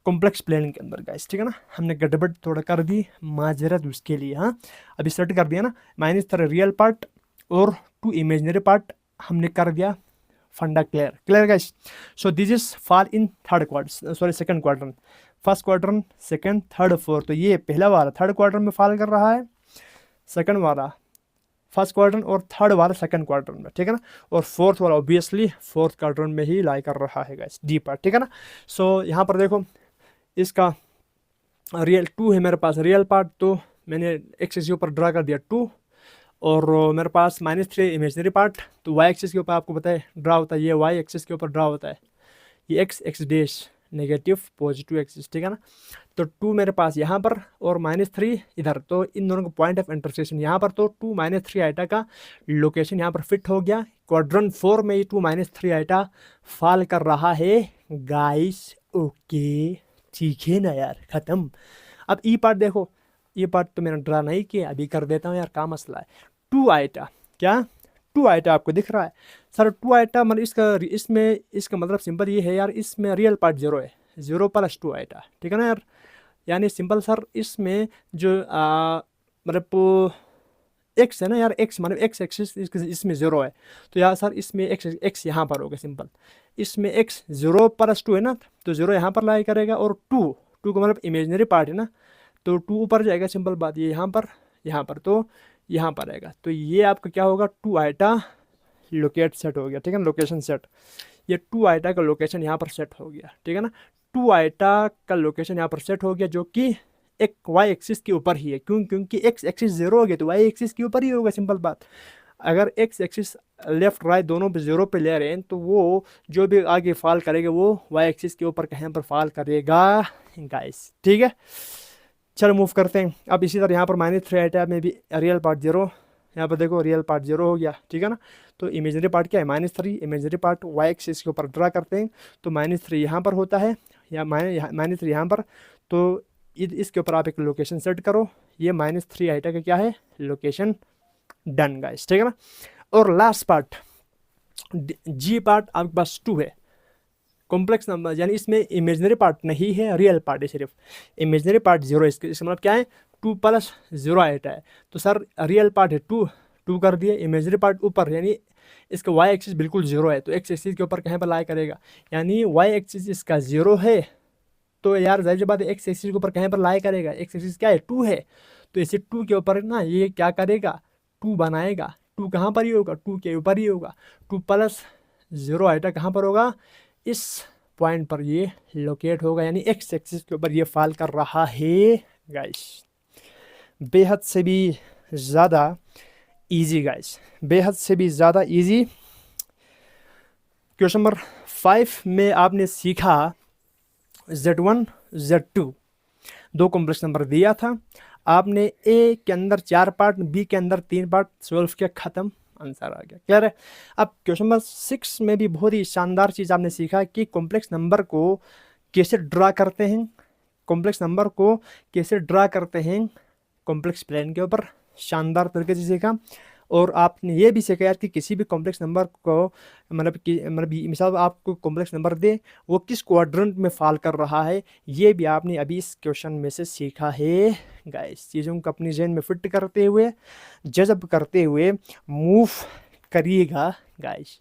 A: कॉम्प्लेक्स प्लेन के अंदर गाइस, ठीक है ना। हमने गड़बड़ थोड़ा कर दी, माजरत उसके लिए, हाँ अभी सेट कर दिया ना, -3 रियल पार्ट और 2 इमेजिनरी पार्ट हमने कर दिया, फंडा clear guys. So this is fall in third quadrant, sorry second quadrant, first quadrant second third fourth, तो ये पहला वाला थर्ड क्वाड्रेंट में फॉल कर रहा है, सेकंड वाला फर्स्ट क्वाड्रेंट और थर्ड वाला सेकंड क्वाड्रेंट में, ठीक है ना, और फोर्थ वाला ऑब्वियसली फोर्थ क्वाड्रेंट में ही लाई कर रहा है गाइस, डी पार्ट, ठीक है ना। सो यहाँ पर देखो इसका रियल 2 है मेरे पास रियल पार्ट, तो मैंने एक्स एक्सिस के ऊपर ड्रा कर दिया 2, और मेरे पास -3 इमेजनरी पार्ट, तो वाई एक्सिस के ऊपर आपको पता है ड्रा होता है, ये वाई एक्सिस के ऊपर ड्रा होता है, ये x dash negative positive axis, ठीक है ना। तो 2 मेरे पास यहाँ पर और -3 इधर, तो इन दोनों का पॉइंट ऑफ इंटरसेक्शन यहाँ पर, तो 2 -3 आइटा का लोकेशन यहाँ पर फिट हो गया। क्वाड्रेंट 4 में ये 2 -3 आइटा फॉल कर रहा है गाइस, ओके, ठीक है ना यार, ख़त्म। अब ई पार्ट देखो, ये पार्ट तो मैंने ड्रा नहीं किया, अभी कर देता हूँ यार, क्या मसला है। 2 आइटा, क्या 2 आइटा आपको दिख रहा है सर, 2 आइटा मतलब इसका मतलब सिंपल ये है यार, इसमें रियल पार्ट 0 है, 0 + 2 आइटा, ठीक है ना यार। यानी सिंपल सर, इसमें जो मतलब एक्स है ना यार, एक्स मतलब एक्स एक्सिस इसमें 0 है, तो यार सर इसमें एक्स यहाँ पर होगा सिंपल, इसमें एक्स 0 + 2 है ना, तो 0 यहाँ पर लाई करेगा, और 2 का मतलब इमेजनरी पार्ट है ना, तो 2 ऊपर जाएगा, सिंपल बात, ये यहाँ पर तो यहाँ पर आएगा, तो ये आपका क्या होगा, 2 आइटा लोकेट सेट हो गया, ठीक है ना, लोकेशन सेट, ये 2 आइटा का लोकेशन यहाँ पर सेट हो गया, ठीक है ना। 2 आइटा का लोकेशन यहाँ पर सेट हो गया, जो कि एक वाई एक्सिस के ऊपर ही है, क्योंकि एक्स एक्सिस 0 हो गया तो वाई एक्सिस के ऊपर ही होगा, सिंपल बात। अगर एक्स एक्सिस लेफ्ट राइट दोनों पे 0 पे ले रहे हैं, तो वो जो भी आगे फॉल करेगा वो वाई एक्सिस के ऊपर कहीं पर फॉल करेगा गाइस, ठीक है। चलो मूव करते हैं। अब इसी तरह यहाँ पर -3 आइटा में भी रियल पार्ट 0, यहाँ पर देखो रियल पार्ट 0 हो गया, ठीक है ना। तो इमेजनरी पार्ट क्या है, -3, इमेजनरी पार्ट वाई एक्सिस के ऊपर ड्रा करते हैं, तो -3 यहाँ पर होता है, या -3 यहाँ पर, तो इसके ऊपर आप एक लोकेशन सेट करो, ये -3 आइटा का क्या है, लोकेशन डन गाइस, ठीक है ना। और लास्ट पार्ट जी पार्ट आपके पास 2 है, कॉम्प्लेक्स नंबर, यानी इसमें इमेजनरी पार्ट नहीं है, रियल पार्ट है सिर्फ, इमेजनरी पार्ट 0 है, इसका मतलब क्या है, 2 + 0 आइटा है, तो सर रियल पार्ट है 2 कर दिए, इमेजनरी पार्ट ऊपर, यानी इसका वाई एक्सिस बिल्कुल 0 है, तो एक्स एक्सिस के ऊपर कहीं पर लाई करेगा, यानी वाई एक्सिस इसका 0 है, तो यार जाहिर सी बात है एक्स एक्सिस के ऊपर कहीं पर लाई करेगा, एक्स एक्सिस क्या है 2 है, तो इसे 2 के ऊपर ना ये क्या करेगा, 2 बनाएगा, 2 कहाँ पर ही होगा, 2 के ऊपर ही होगा, 2 + 0 आइटा कहाँ पर होगा, इस पॉइंट पर ये लोकेट होगा, यानी एक्स एक्सिस के ऊपर ये फॉल कर रहा है गाइस। बेहद से भी ज़्यादा इजी गाइस, बेहद से भी ज़्यादा इजी। क्वेश्चन नंबर 5 में आपने सीखा Z1 Z2 दो कॉम्प्लेक्स नंबर दिया था, आपने ए के अंदर 4 पार्ट, बी के अंदर 3 पार्ट सॉल्व किया, ख़त्म, आंसर आ गया, क्लियर है। अब क्वेश्चन नंबर 6 में भी बहुत ही शानदार चीज़ आपने सीखा कि कॉम्प्लेक्स नंबर को कैसे ड्रा करते हैं, कॉम्प्लेक्स नंबर को कैसे ड्रा करते हैं कॉम्प्लेक्स प्लेन के ऊपर, शानदार तरीके से सीखा। और आपने ये भी सीखा यार कि किसी भी कॉम्प्लेक्स नंबर को मतलब मिसाल आपको कॉम्प्लेक्स नंबर दे, वो किस क्वाड्रेंट में फॉल कर रहा है, ये भी आपने अभी इस क्वेश्चन में से सीखा है गाइस। चीज़ों को अपनी जहन में फिट करते हुए, जज़ब करते हुए मूव करिएगा guys.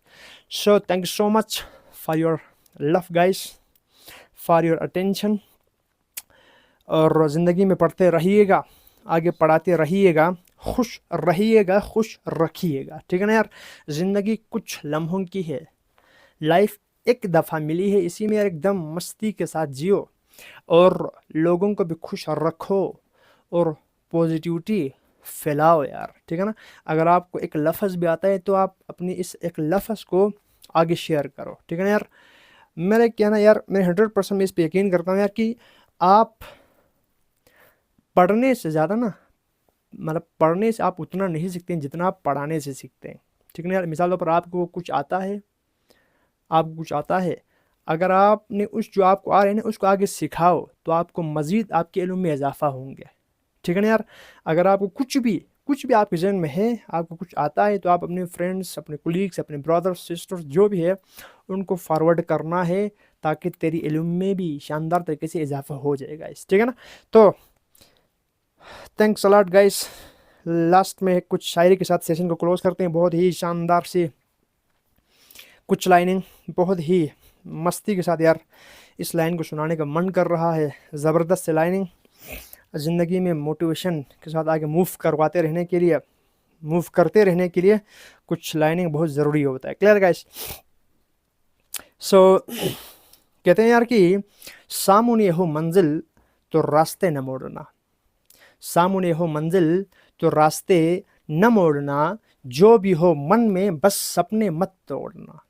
A: So thank you so much for your love guys, for your attention, और ज़िंदगी में पढ़ते रहिएगा, आगे पढ़ाते रहिएगा, खुश रहिएगा, खुश रखिएगा, ठीक है ना यार। ज़िंदगी कुछ लम्हों की है, लाइफ एक दफ़ा मिली है, इसी में यार एकदम मस्ती के साथ जियो, और लोगों को भी खुश रखो, और पॉजिटिविटी फैलाओ यार, ठीक है ना। अगर आपको एक लफ्ज़ भी आता है तो आप अपनी इस एक लफ्ज़ को आगे शेयर करो, ठीक है ना यार। मेरा कहना यार, मैं 100% मैं इस पर यकीन करता हूँ यार कि आप पढ़ने से ज़्यादा ना, मतलब पढ़ने से आप उतना नहीं सीखते हैं जितना आप पढ़ाने से सीखते हैं, ठीक है ना यार। मिसाल पर आपको कुछ आता है, आपको कुछ आता है, अगर आपने उस जो आपको आ रहे हैं ना उसको आगे सिखाओ, तो आपको मज़ीद आपके इल्म में इजाफा होंगे, ठीक है ना यार। अगर आपको कुछ भी आपके जहन में है, आपको कुछ आता है, तो आप अपने फ्रेंड्स, अपने कोलीग्स, अपने ब्रदर्स सिस्टर्स जो भी है उनको फॉरवर्ड करना है, ताकि तेरी इल्म में भी शानदार तरीके से इजाफा हो जाएगा इस, ठीक है ना। तो thanks a lot guys. Last में कुछ शायरी के साथ सेशन को क्लोज करते हैं, बहुत ही शानदार से कुछ लाइनिंग, बहुत ही मस्ती के साथ यार इस लाइन को सुनाने का मन कर रहा है, ज़बरदस्त से लाइनिंग, ज़िंदगी में मोटिवेशन के साथ आगे मूव करवाते रहने के लिए मूव करते रहने के लिए कुछ लाइनिंग बहुत ज़रूरी होता है। Clear guys? सो कहते हैं यार कि सामने हो मंजिल तो रास्ते न मोड़ना, सामने हो मंजिल तो रास्ते न मोड़ना, जो भी हो मन में बस सपने मत तोड़ना।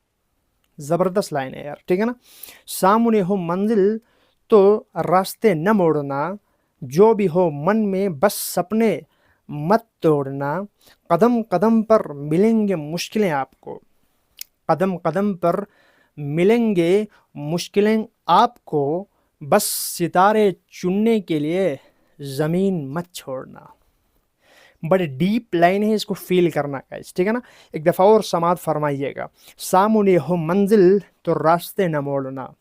A: ज़बरदस्त लाइन है यार, ठीक है ना। सामने हो मंजिल तो रास्ते न मोड़ना, जो भी हो मन में बस सपने मत तोड़ना, कदम कदम पर मिलेंगे मुश्किलें आपको, कदम कदम पर मिलेंगे मुश्किलें आपको, बस सितारे चुनने के लिए ज़मीन मत छोड़ना। बड़े डीप लाइन है, इसको फील करना गाइस, ठीक है ना। एक दफ़ा और समाप्त फरमाइएगा। सामने हो मंजिल तो रास्ते न मोड़ना,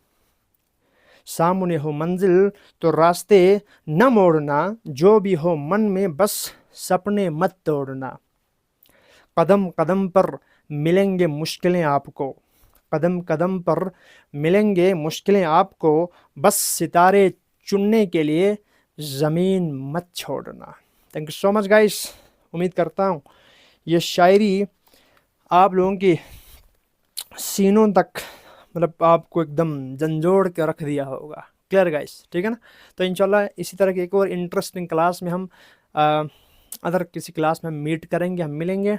A: सामने हो मंजिल तो रास्ते न मोड़ना, जो भी हो मन में बस सपने मत तोड़ना, कदम कदम पर मिलेंगे मुश्किलें आपको, कदम कदम पर मिलेंगे मुश्किलें आपको, बस सितारे चुनने के लिए ज़मीन मत छोड़ना। Thank you so much guys. उम्मीद करता हूँ ये शायरी आप लोगों की सीनों तक मतलब आपको एकदम झंझोड़ के रख दिया होगा। क्लियर गाइस, ठीक है ना। तो इंशाल्लाह इसी तरह की एक और इंटरेस्टिंग क्लास में हम अदर किसी क्लास में मीट करेंगे, हम मिलेंगे।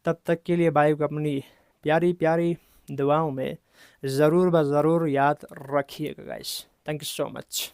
A: तब तक के लिए भाई को अपनी प्यारी प्यारी दुआओं में ज़रूर ब ज़रूर याद रखिएगा guys. Thank you so much.